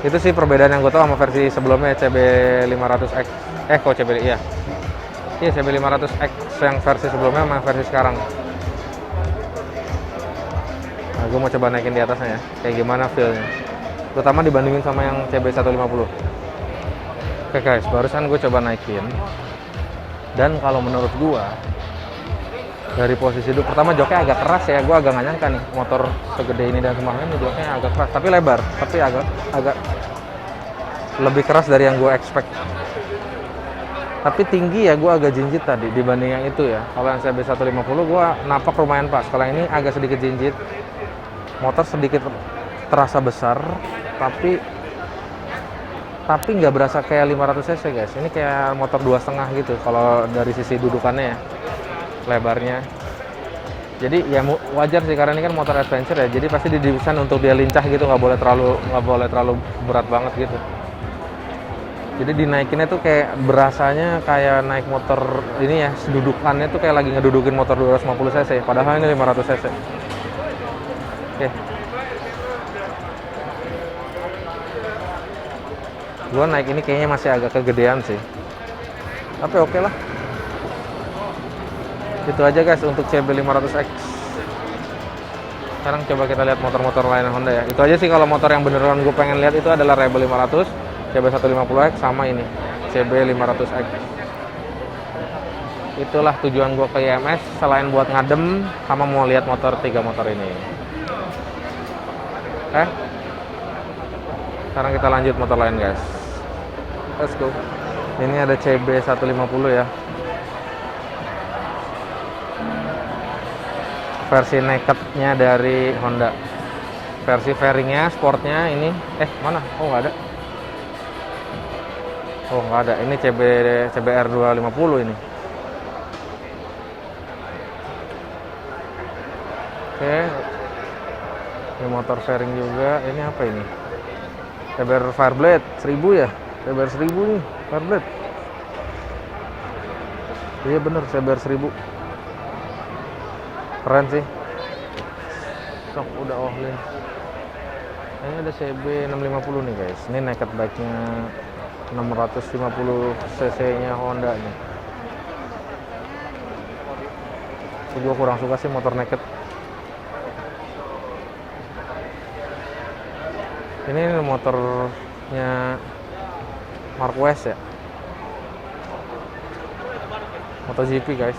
Itu sih perbedaan yang gue tahu sama versi sebelumnya CB500X. Kok CB iya. Iya CB500X yang versi sebelumnya sama versi sekarang. Nah, gue mau coba naikin di atasnya ya. Kayak gimana feel-nya. Terutama dibandingin sama yang CB150. Oke guys, barusan gue coba naikin. Dan kalau menurut gue dari posisi dulu, pertama joknya agak keras ya, gue agak nggak nyangka nih motor segede ini dan semua ini joknya agak keras, tapi lebar, tapi agak lebih keras dari yang gue expect. Tapi tinggi ya, gue agak jinjit tadi dibanding yang itu ya. Kalau yang CB150 gue napak lumayan pas, kalau yang ini agak sedikit jinjit. Motor sedikit terasa besar, tapi nggak berasa kayak 500 cc guys. Ini kayak motor 2,5 gitu kalau dari sisi dudukannya ya, lebarnya. Jadi ya wajar sih karena ini kan motor adventure ya, jadi pasti didesain untuk dia lincah gitu, nggak boleh terlalu berat banget gitu. Jadi dinaikinnya tuh kayak berasanya kayak naik motor ini ya, dudukannya tuh kayak lagi ngedudukin motor 250 cc, padahal ini 500 cc. Oke. Gua naik ini kayaknya masih agak kegedean sih, tapi oke lah. Itu aja guys untuk CB500X. Sekarang coba kita lihat motor-motor lain Honda ya. Itu aja sih kalau motor yang beneran gue pengen lihat itu adalah Rebel 500, CB150X sama ini CB500X. Itulah tujuan gue ke IMS selain buat ngadem sama mau lihat motor 3 motor ini. Oke. Sekarang kita lanjut motor lain guys. Let's go. Ini ada CB150 ya. Versi nakednya dari Honda. Versi fairingnya, sportnya ini, mana? Oh nggak ada. Oh nggak ada. Ini CBR 250 ini. Oke. Ini motor fairing juga. Ini apa ini? CBR Fireblade 1000 ya. CBR 1000 nih, Fireblade. Iya bener, CBR 1000. Keren sih. Sok udah offline. Ini ada CB650 nih guys. Ini naked bike-nya 650 cc-nya Honda nih. Gue kurang suka sih motor naked. Ini motornya Marquez ya. MotoGP guys.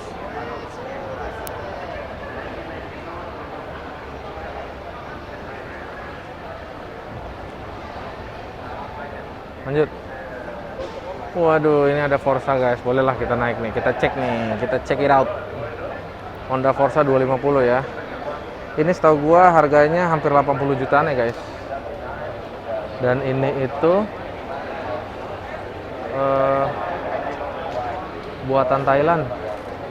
Lanjut. Waduh, ini ada Forza guys. Bolehlah kita naik nih. Kita cek nih. Kita check it out. Honda Forza 250 ya. Ini setahu gua harganya hampir 80 jutaan ya guys. Dan ini itu buatan Thailand.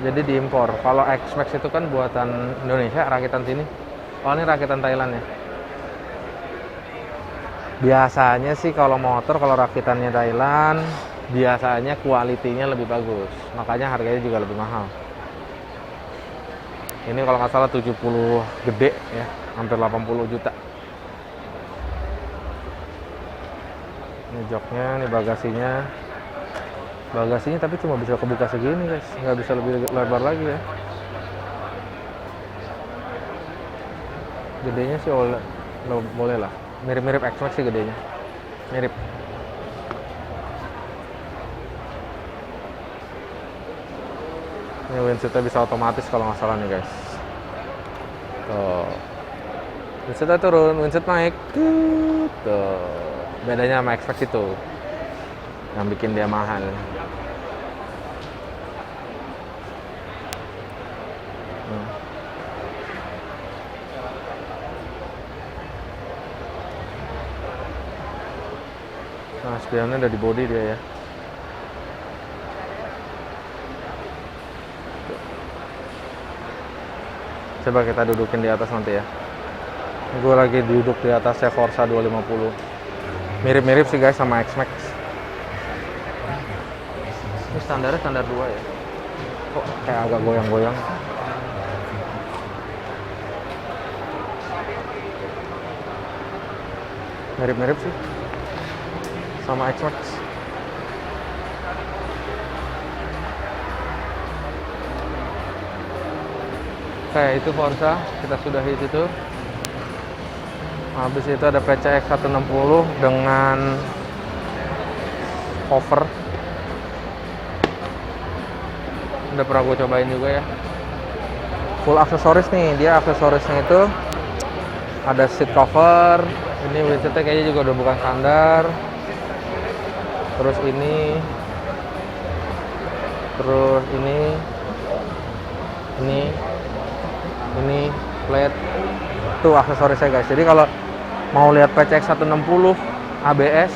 Jadi diimpor. Kalau X-Max itu kan buatan Indonesia, rakitan sini. Oh, ini rakitan Thailand ya. Biasanya sih kalau motor, kalau rakitannya Thailand, biasanya kualitinya lebih bagus. Makanya harganya juga lebih mahal. Ini kalau nggak salah 70 gede ya, hampir 80 juta. Ini joknya, ini bagasinya. Bagasinya tapi cuma bisa kebuka segini guys, nggak bisa lebih lebar lagi ya. Gedenya sih boleh lah. Mirip-mirip X-Max sih gedenya. Mirip. Ini windshield-nya bisa otomatis kalau nggak salah nih guys. Tuh. Windshield-nya turun, windshield naik. Tuh. Bedanya sama X-Max itu yang bikin dia mahal. Nah, spionnya ada di body dia ya. Coba kita dudukin di atas nanti ya. Gue lagi duduk di atasnya Forza 250. Mirip-mirip sih guys sama X-Max. Ini standarnya standar 2 ya. Kok kayak agak goyang-goyang. Mirip-mirip sih sama X-Max. Oke, itu Forza, kita sudahi itu. Habis itu ada PCX 160 dengan cover. Udah pernah gue cobain juga ya. Full aksesoris nih, dia aksesorisnya itu ada seat cover. Ini windshield kayaknya juga udah bukan standar. Terus ini plate. Tuh aksesorisnya guys. Jadi kalau mau lihat PCX 160 ABS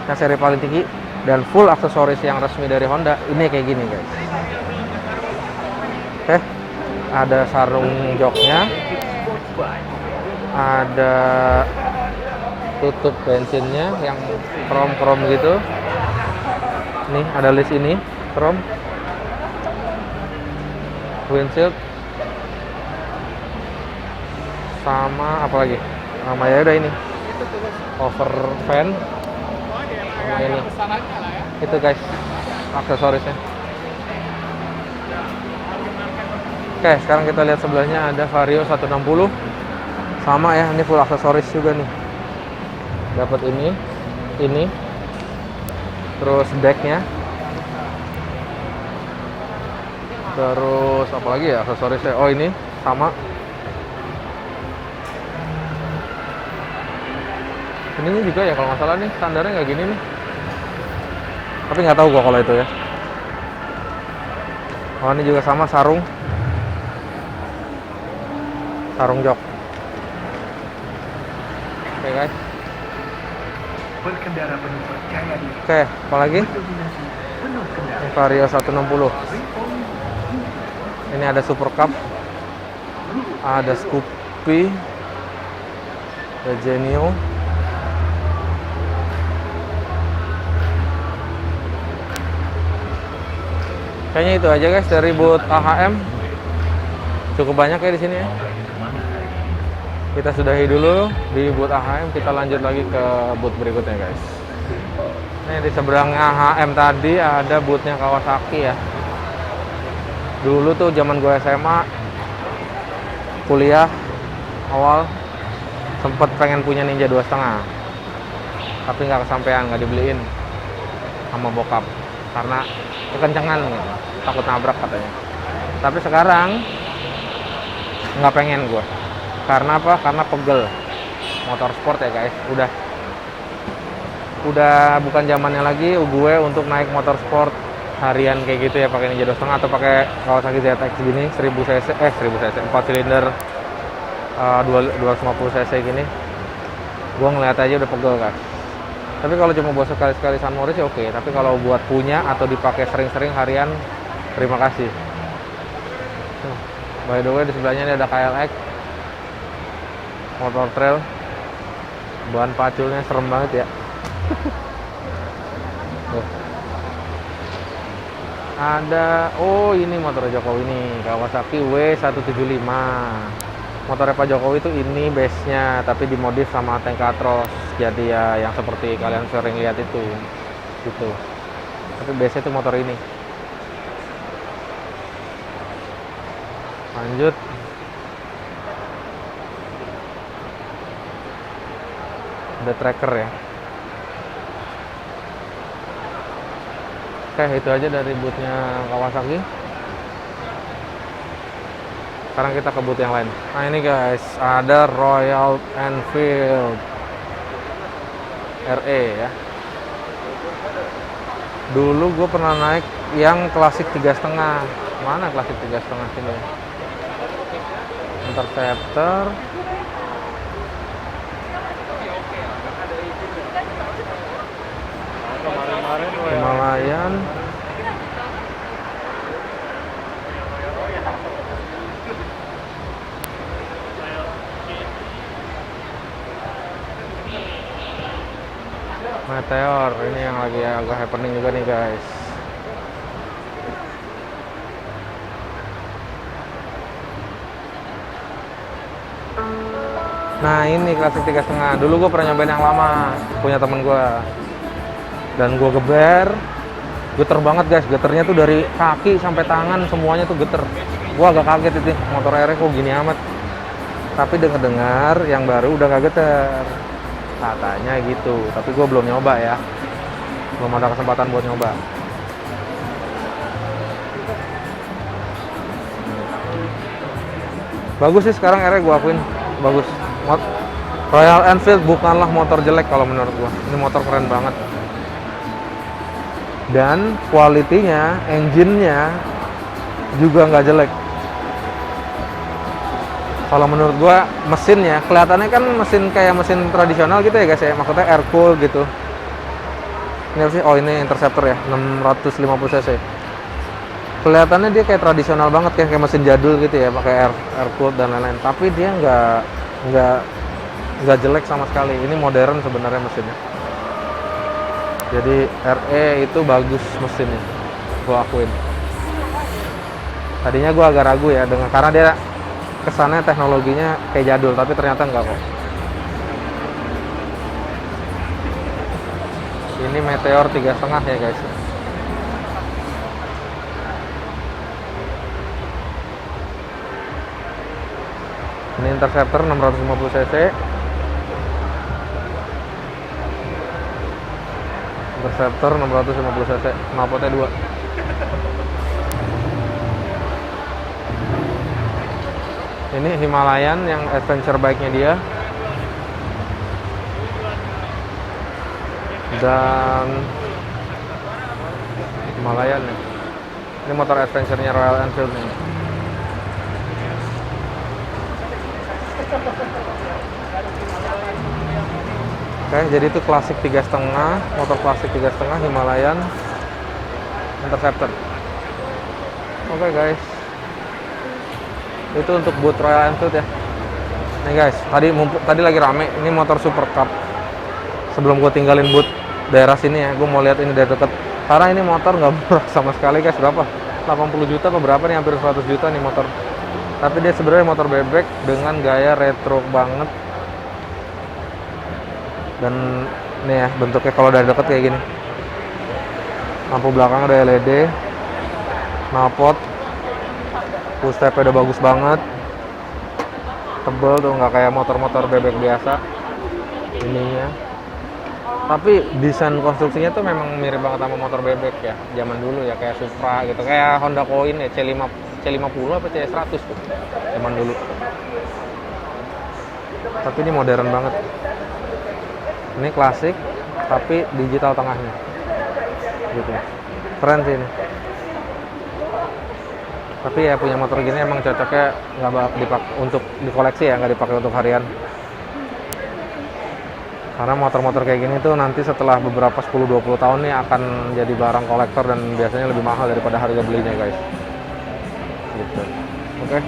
yang seri paling tinggi dan full aksesoris yang resmi dari Honda, ini kayak gini guys. Oke, ada sarung joknya, ada tutup bensinnya yang krom gitu. Nih ada list ini krom, windshield, sama apa lagi? Namanya udah ini over fan sama ini. Itu guys aksesorisnya. Oke, sekarang kita lihat sebelahnya ada Vario 160. Sama ya, ini full aksesoris juga nih. Dapat ini, terus decknya, terus apa lagi ya aksesorisnya? Oh ini sama. Ininya juga ya kalau nggak salah nih standarnya nggak gini nih. Tapi nggak tahu gua kalau itu ya. Oh ini juga sama sarung jok. Oke guys. Berkendara penuh percaya diri. Oke, apa lagi? Ini Vario 160. Ini ada Super Cup, ada Scoopy, ada Genio. Kayaknya itu aja guys dari booth AHM. Cukup banyak ya di sini ya. Kita sudahi dulu di booth AHM, kita lanjut lagi ke booth berikutnya guys. Nih di seberangnya AHM tadi ada boothnya Kawasaki ya. Dulu tuh zaman gue SMA, kuliah awal, sempet pengen punya Ninja 2.5, tapi nggak kesampaian, nggak dibeliin sama bokap karena kekencangan gitu, takut nabrak katanya. Tapi sekarang nggak pengen gue. Karena apa? Karena pegel. Motorsport ya guys, udah bukan zamannya lagi gue untuk naik motorsport harian kayak gitu ya, pakai Ninja 2.5 atau pakai Kawasaki ZX gini 1000 cc 4 silinder 250 cc gini. Gue ngeliat aja udah pegel guys. Tapi kalau cuma buat sekali-sekali San Moritz sih oke. Tapi kalau buat punya atau dipakai sering-sering harian, terima kasih. By the way di sebelahnya ini ada KLX motor trail. Bahan paculnya serem banget ya. Ada, oh ini motor Jokowi ini, Kawasaki W175. Motornya Pak Jokowi itu ini base-nya, tapi dimodif sama tank Katros. Jadi ya yang seperti kalian sering lihat itu, gitu. Tapi base-nya itu motor ini. Lanjut. Ada tracker ya. Oke, itu aja dari bootnya Kawasaki. Sekarang kita ke boot yang lain. Nah ini guys, ada Royal Enfield RE ya. Dulu gue pernah naik yang klasik 3,5. Mana klasik 3,5 sini? Interceptor. Himalayan. Meteor ini yang lagi agak happening juga nih guys. Nah ini klasik 3,5. Dulu gue pernah nyobain yang lama, punya temen gue. Dan gue geber, geter banget guys. Geternya tuh dari kaki sampai tangan semuanya tuh geter. Gue agak kaget itu motor RE kok gini amat. Tapi dengar-dengar yang baru udah gak geter, katanya gitu. Tapi gue belum nyoba ya, belum ada kesempatan buat nyoba. Bagus sih sekarang RE, gue akuin bagus. Royal Enfield bukanlah motor jelek kalau menurut gua. Ini motor keren banget. Dan kualitinya, engine-nya juga nggak jelek. Kalau menurut gua mesinnya, kelihatannya kan mesin kayak mesin tradisional gitu ya guys ya. Maksudnya air cool gitu. Ini apa sih? Oh ini Interceptor ya, 650 cc. Kelihatannya dia kayak tradisional banget, kayak mesin jadul gitu ya, pakai air cool dan lain-lain. Tapi dia nggak jelek sama sekali. Ini modern sebenarnya mesinnya. Jadi RE itu bagus mesinnya, gua akuin. Tadinya gua agak ragu ya dengan, karena dia kesannya teknologinya kayak jadul, tapi ternyata enggak kok. Ini Meteor 3,5 ya guys. Ini Interceptor 650 cc. Interceptor 650 cc, knalpotnya 2. Ini Himalayan yang adventure bike-nya dia. Dan Himalayan ya. Ini motor adventure-nya Royal Enfield nih. Oke, jadi itu klasik 3,5, motor klasik 3,5 Himalayan Interceptor. Oke guys, itu untuk boot Royal Enfield ya. Nih guys, tadi lagi rame, ini motor Super Cup. Sebelum gue tinggalin boot daerah sini ya, gue mau lihat ini dari deket. Karena ini motor nggak murah sama sekali guys, berapa? 80 juta apa berapa nih, hampir 100 juta nih motor. Tapi dia sebenarnya motor bebek dengan gaya retro banget. Dan nih ya bentuknya kalau dari deket kayak gini. Lampu belakang ada LED, knalpot, full step udah bagus banget, tebel tuh, nggak kayak motor-motor bebek biasa ininya. Tapi desain konstruksinya tuh memang mirip banget sama motor bebek ya, zaman dulu ya, kayak Supra gitu, kayak Honda Koin ya, C50 apa C100 tuh zaman dulu. Tapi ini modern banget. Ini klasik tapi digital tengahnya gitu, keren sih ini. Tapi ya punya motor gini emang cocoknya nggak dipakai untuk dikoleksi ya, nggak dipakai untuk harian. Karena motor-motor kayak gini tuh nanti setelah beberapa 10-20 tahun nih akan jadi barang kolektor dan biasanya lebih mahal daripada harga belinya guys gitu. Oke.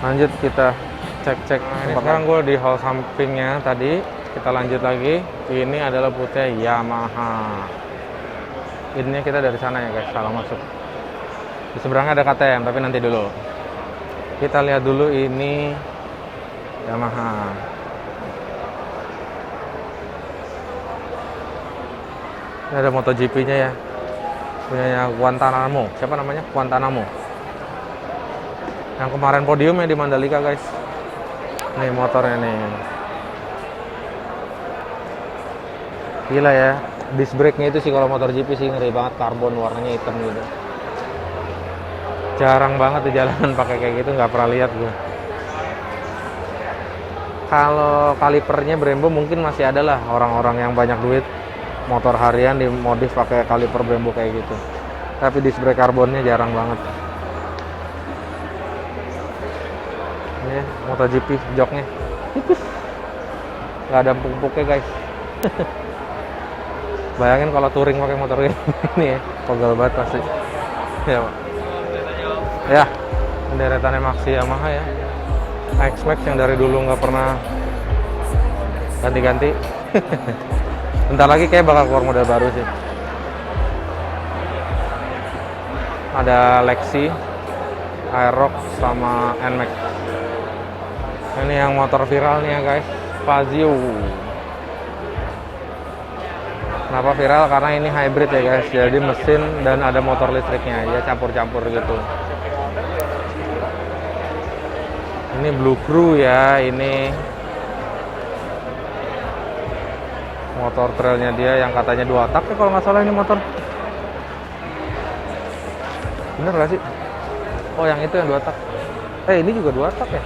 Lanjut kita cek-cek. Nah, ini sekarang gue di hall sampingnya tadi. Kita lanjut lagi. Ini adalah bootnya Yamaha. Ini kita dari sana ya guys, salah masuk. Di seberangnya ada KTM, tapi nanti dulu. Kita lihat dulu ini Yamaha. Ini ada MotoGP-nya ya. Punyanya Guantanamo. Siapa namanya? Guantanamo. Yang kemarin podiumnya di Mandalika guys. Nih motornya nih. Gila ya. Disc brake-nya itu sih kalau motor GP sih ngeri banget, karbon warnanya hitam gitu. Jarang banget di jalanan pakai kayak gitu, nggak pernah lihat gue. Kalau kalipernya Brembo mungkin masih ada lah orang-orang yang banyak duit, motor harian dimodif pakai kaliper Brembo kayak gitu. Tapi disc brake karbonnya jarang banget. Ini MotoGP joknya tipis, nggak ada empuk-empuknya guys. Bayangin kalau touring pakai motor ini ya, pegel banget pasti. Ya, Pak. Ya, deretannya Maxi Yamaha ya. X-Max yang dari dulu nggak pernah ganti-ganti. Bentar lagi kayak bakal keluar model baru sih. Ada Lexi, Aerox, sama NMAX. Ini yang motor viral nih ya guys, Fazio. Kenapa viral? Karena ini hybrid ya guys, jadi mesin dan ada motor listriknya, ya campur-campur gitu. Ini Blue Crew ya, ini motor trailnya dia yang katanya 2 tak ya kalau nggak salah ini motor. Bener gak sih? Oh yang itu yang 2 tak. Ini juga 2 tak ya?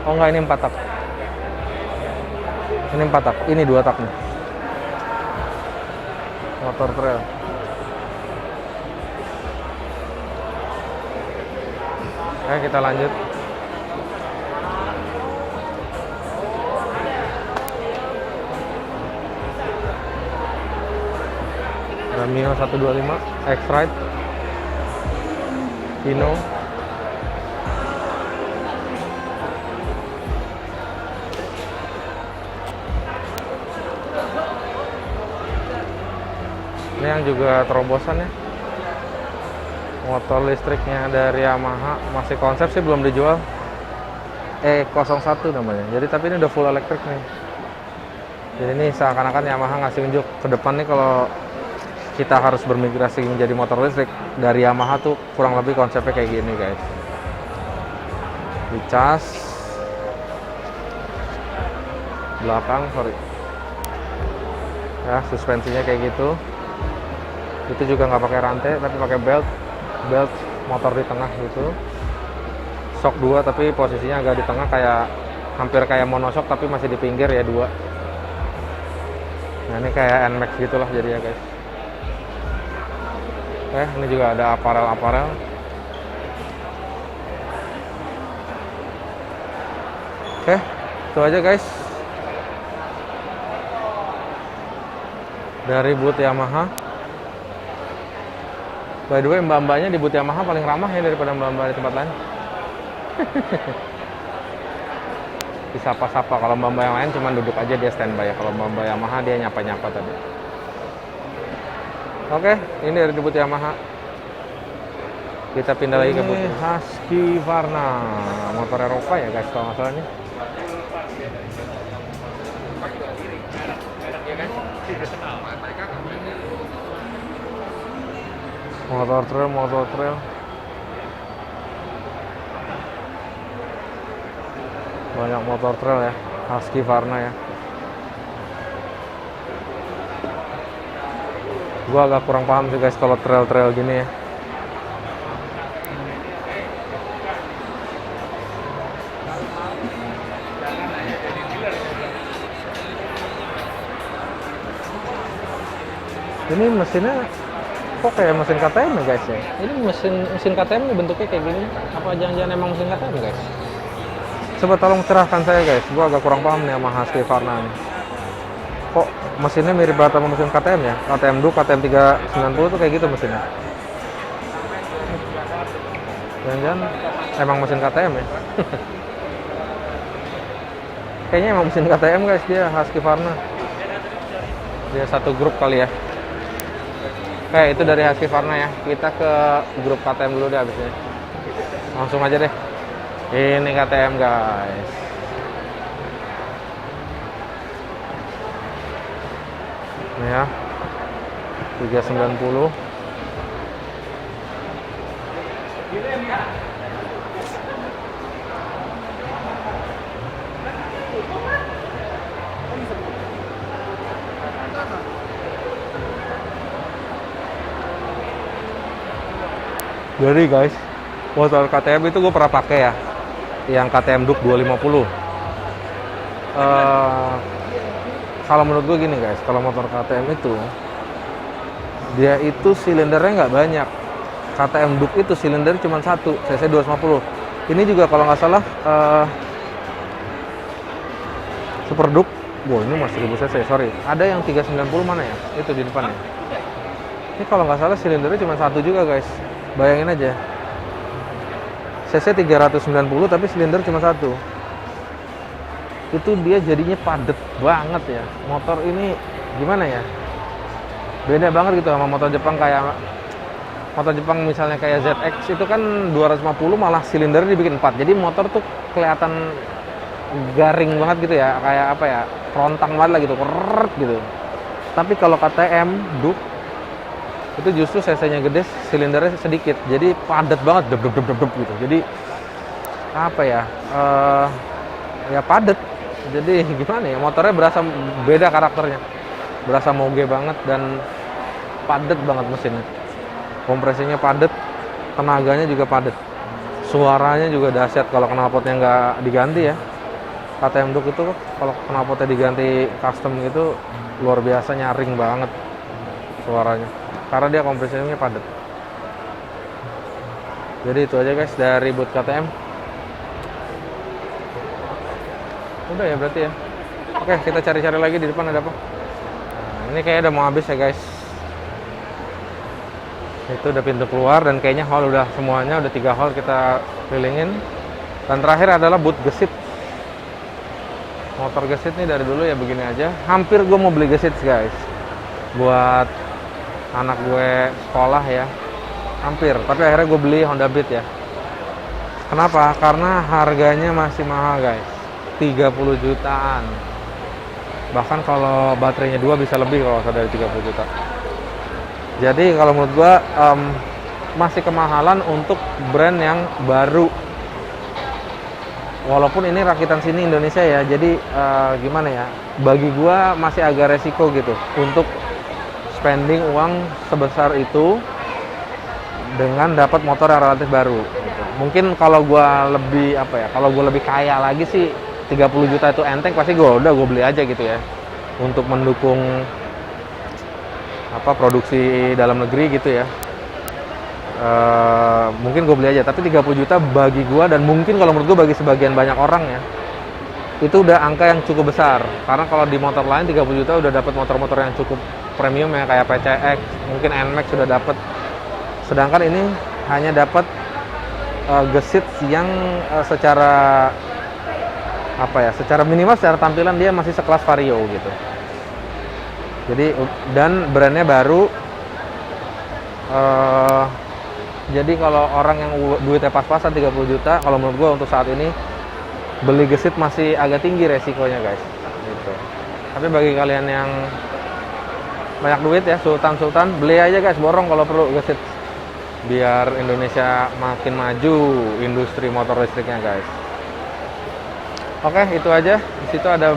Oh enggak, ini 4 tak. Ini 4 tak, ini 2 tak nih. Motor trail. Oke, kita lanjut. Mio 125 X-Ride Hino. Ini yang juga terobosan ya, motor listriknya dari Yamaha, masih konsep sih, belum dijual. E01 namanya. Jadi tapi ini udah full elektrik nih. Jadi ini seakan-akan Yamaha ngasih unjuk ke depan nih, kalau kita harus bermigrasi menjadi motor listrik dari Yamaha tuh kurang lebih konsepnya kayak gini guys. Dicas belakang, ya, suspensinya kayak gitu. Itu juga nggak pakai rantai tapi pakai belt motor di tengah gitu. Shock 2 tapi posisinya agak di tengah, kayak hampir kayak monoshock tapi masih di pinggir ya 2. Nah ini kayak NMAX gitulah jadi ya guys. Ini juga ada aparel. Itu aja guys dari booth Yamaha. By the way, mbak-mbaknya di booth Yamaha paling ramah ya daripada mbak-mbak di tempat lain. Disapa-sapa. Kalau mbak-mbak yang lain cuma duduk aja, dia standby ya. Kalau mbak-mbak Yamaha dia nyapa-nyapa tadi. Oke, ini dari booth Yamaha. Kita pindah lagi ke booth Husqvarna, motor Eropa ya guys kalau nggak salah nih. Motor trail. Banyak motor trail ya, Husqvarna ya. Gua agak kurang paham sih guys kalau trail gini ya. Ini mesinnya kok kayak mesin KTM ya guys ya. Ini mesin KTM nih bentuknya kayak gini. Apa jangan-jangan emang mesin KTM guys? Coba tolong cerahkan saya guys. Gua agak kurang paham nih sama Husqvarna nih. Kok mesinnya mirip banget sama mesin KTM ya? KTM Duke, KTM 390 tuh kayak gitu mesinnya. Jangan-jangan emang mesin KTM ya? Kayaknya emang mesin KTM guys dia, Husqvarna. Dia satu grup kali ya. Oke, itu dari Husqvarna ya. Kita ke grup KTM dulu deh abisnya. Langsung aja deh. Ini KTM guys. Ini ya, 390. Jadi guys, motor KTM itu gue pernah pakai ya, yang KTM Duke 250. Kalau menurut gue gini guys, kalau motor KTM itu dia itu silindernya nggak banyak. KTM Duke itu silinder cuma 1, cc 250. Ini juga kalau nggak salah Super Duke. Wow, ini masih 1000 cc, sorry. Ada yang 390 mana ya? Itu di depan ya. Ini kalau nggak salah silindernya cuma 1 juga guys. Bayangin aja. cc 390 tapi silinder cuma 1. itu dia jadinya padet banget ya. Motor ini gimana ya, beda banget gitu sama motor Jepang. Kayak motor Jepang misalnya kayak ZX itu kan 250 malah silindernya dibikin 4, jadi motor tuh kelihatan garing banget gitu ya, kayak apa ya, kerontang banget lah gitu, keret gitu. Tapi kalau KTM Duke itu justru cc-nya gede, silindernya sedikit, jadi padat banget, dep gitu. Jadi apa ya, ya padat. Jadi gimana ya, motornya berasa beda karakternya, berasa moge banget dan padat banget mesinnya. Kompresinya padat, tenaganya juga padat, suaranya juga dahsyat kalau knalpotnya nggak diganti ya. KTM Duke itu kalau knalpotnya diganti custom gitu luar biasa, nyaring banget suaranya karena dia kompresinya padat. Jadi itu aja guys dari boot KTM. Udah ya berarti ya. Oke, kita cari-cari lagi di depan ada apa. Nah, ini kayaknya udah mau habis ya guys. Itu udah pintu keluar dan kayaknya hall udah semuanya, udah 3 hall kita kelilingin. Dan terakhir adalah boot gesit. Motor gesit nih dari dulu ya begini aja. Hampir gue mau beli gesit guys buat anak gue sekolah ya, hampir. Tapi akhirnya gue beli Honda Beat ya. Kenapa? Karena harganya masih mahal guys, 30 jutaan. Bahkan kalau baterainya 2 bisa lebih kalau dari 30 juta. Jadi kalau menurut gue masih kemahalan untuk brand yang baru. Walaupun ini rakitan sini Indonesia ya, jadi gimana ya, bagi gue masih agak resiko gitu untuk spending uang sebesar itu dengan dapat motor yang relatif baru gitu. Mungkin kalau gue lebih apa ya, kalau gue lebih kaya lagi sih 30 juta itu enteng, pasti gue beli aja gitu ya, untuk mendukung apa produksi dalam negeri gitu ya. Mungkin gue beli aja, tapi 30 juta bagi gue, dan mungkin kalau menurut gue bagi sebagian banyak orang ya, itu udah angka yang cukup besar. Karena kalau di motor lain 30 juta udah dapat motor-motor yang cukup premium ya, kayak PCX, mungkin NMAX sudah dapat. Sedangkan ini hanya dapat gesit yang secara apa ya, secara minimal secara tampilan dia masih sekelas Vario gitu. Jadi dan brandnya baru. Jadi kalau orang yang duitnya pas-pasan 30 juta, kalau menurut gue untuk saat ini beli gesit masih agak tinggi resikonya guys gitu. Tapi bagi kalian yang banyak duit ya, sultan beli aja guys, borong kalau perlu gesit, biar Indonesia makin maju industri motor listriknya guys. Oke, itu aja. Di situ ada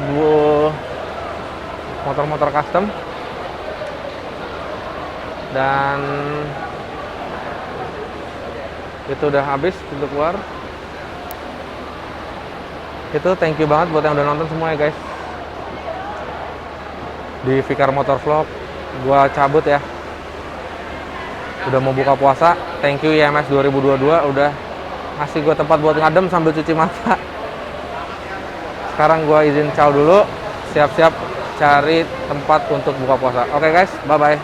motor-motor custom dan itu udah habis pintu keluar. Itu thank you banget buat yang udah nonton semua ya guys di Fikar Motor Vlog. Gua cabut ya, udah mau buka puasa. Thank you IMS 2022 udah ngasih gue tempat buat ngadem sambil cuci mata. Sekarang gua izin ciao dulu, siap-siap cari tempat untuk buka puasa. Oke guys, bye bye.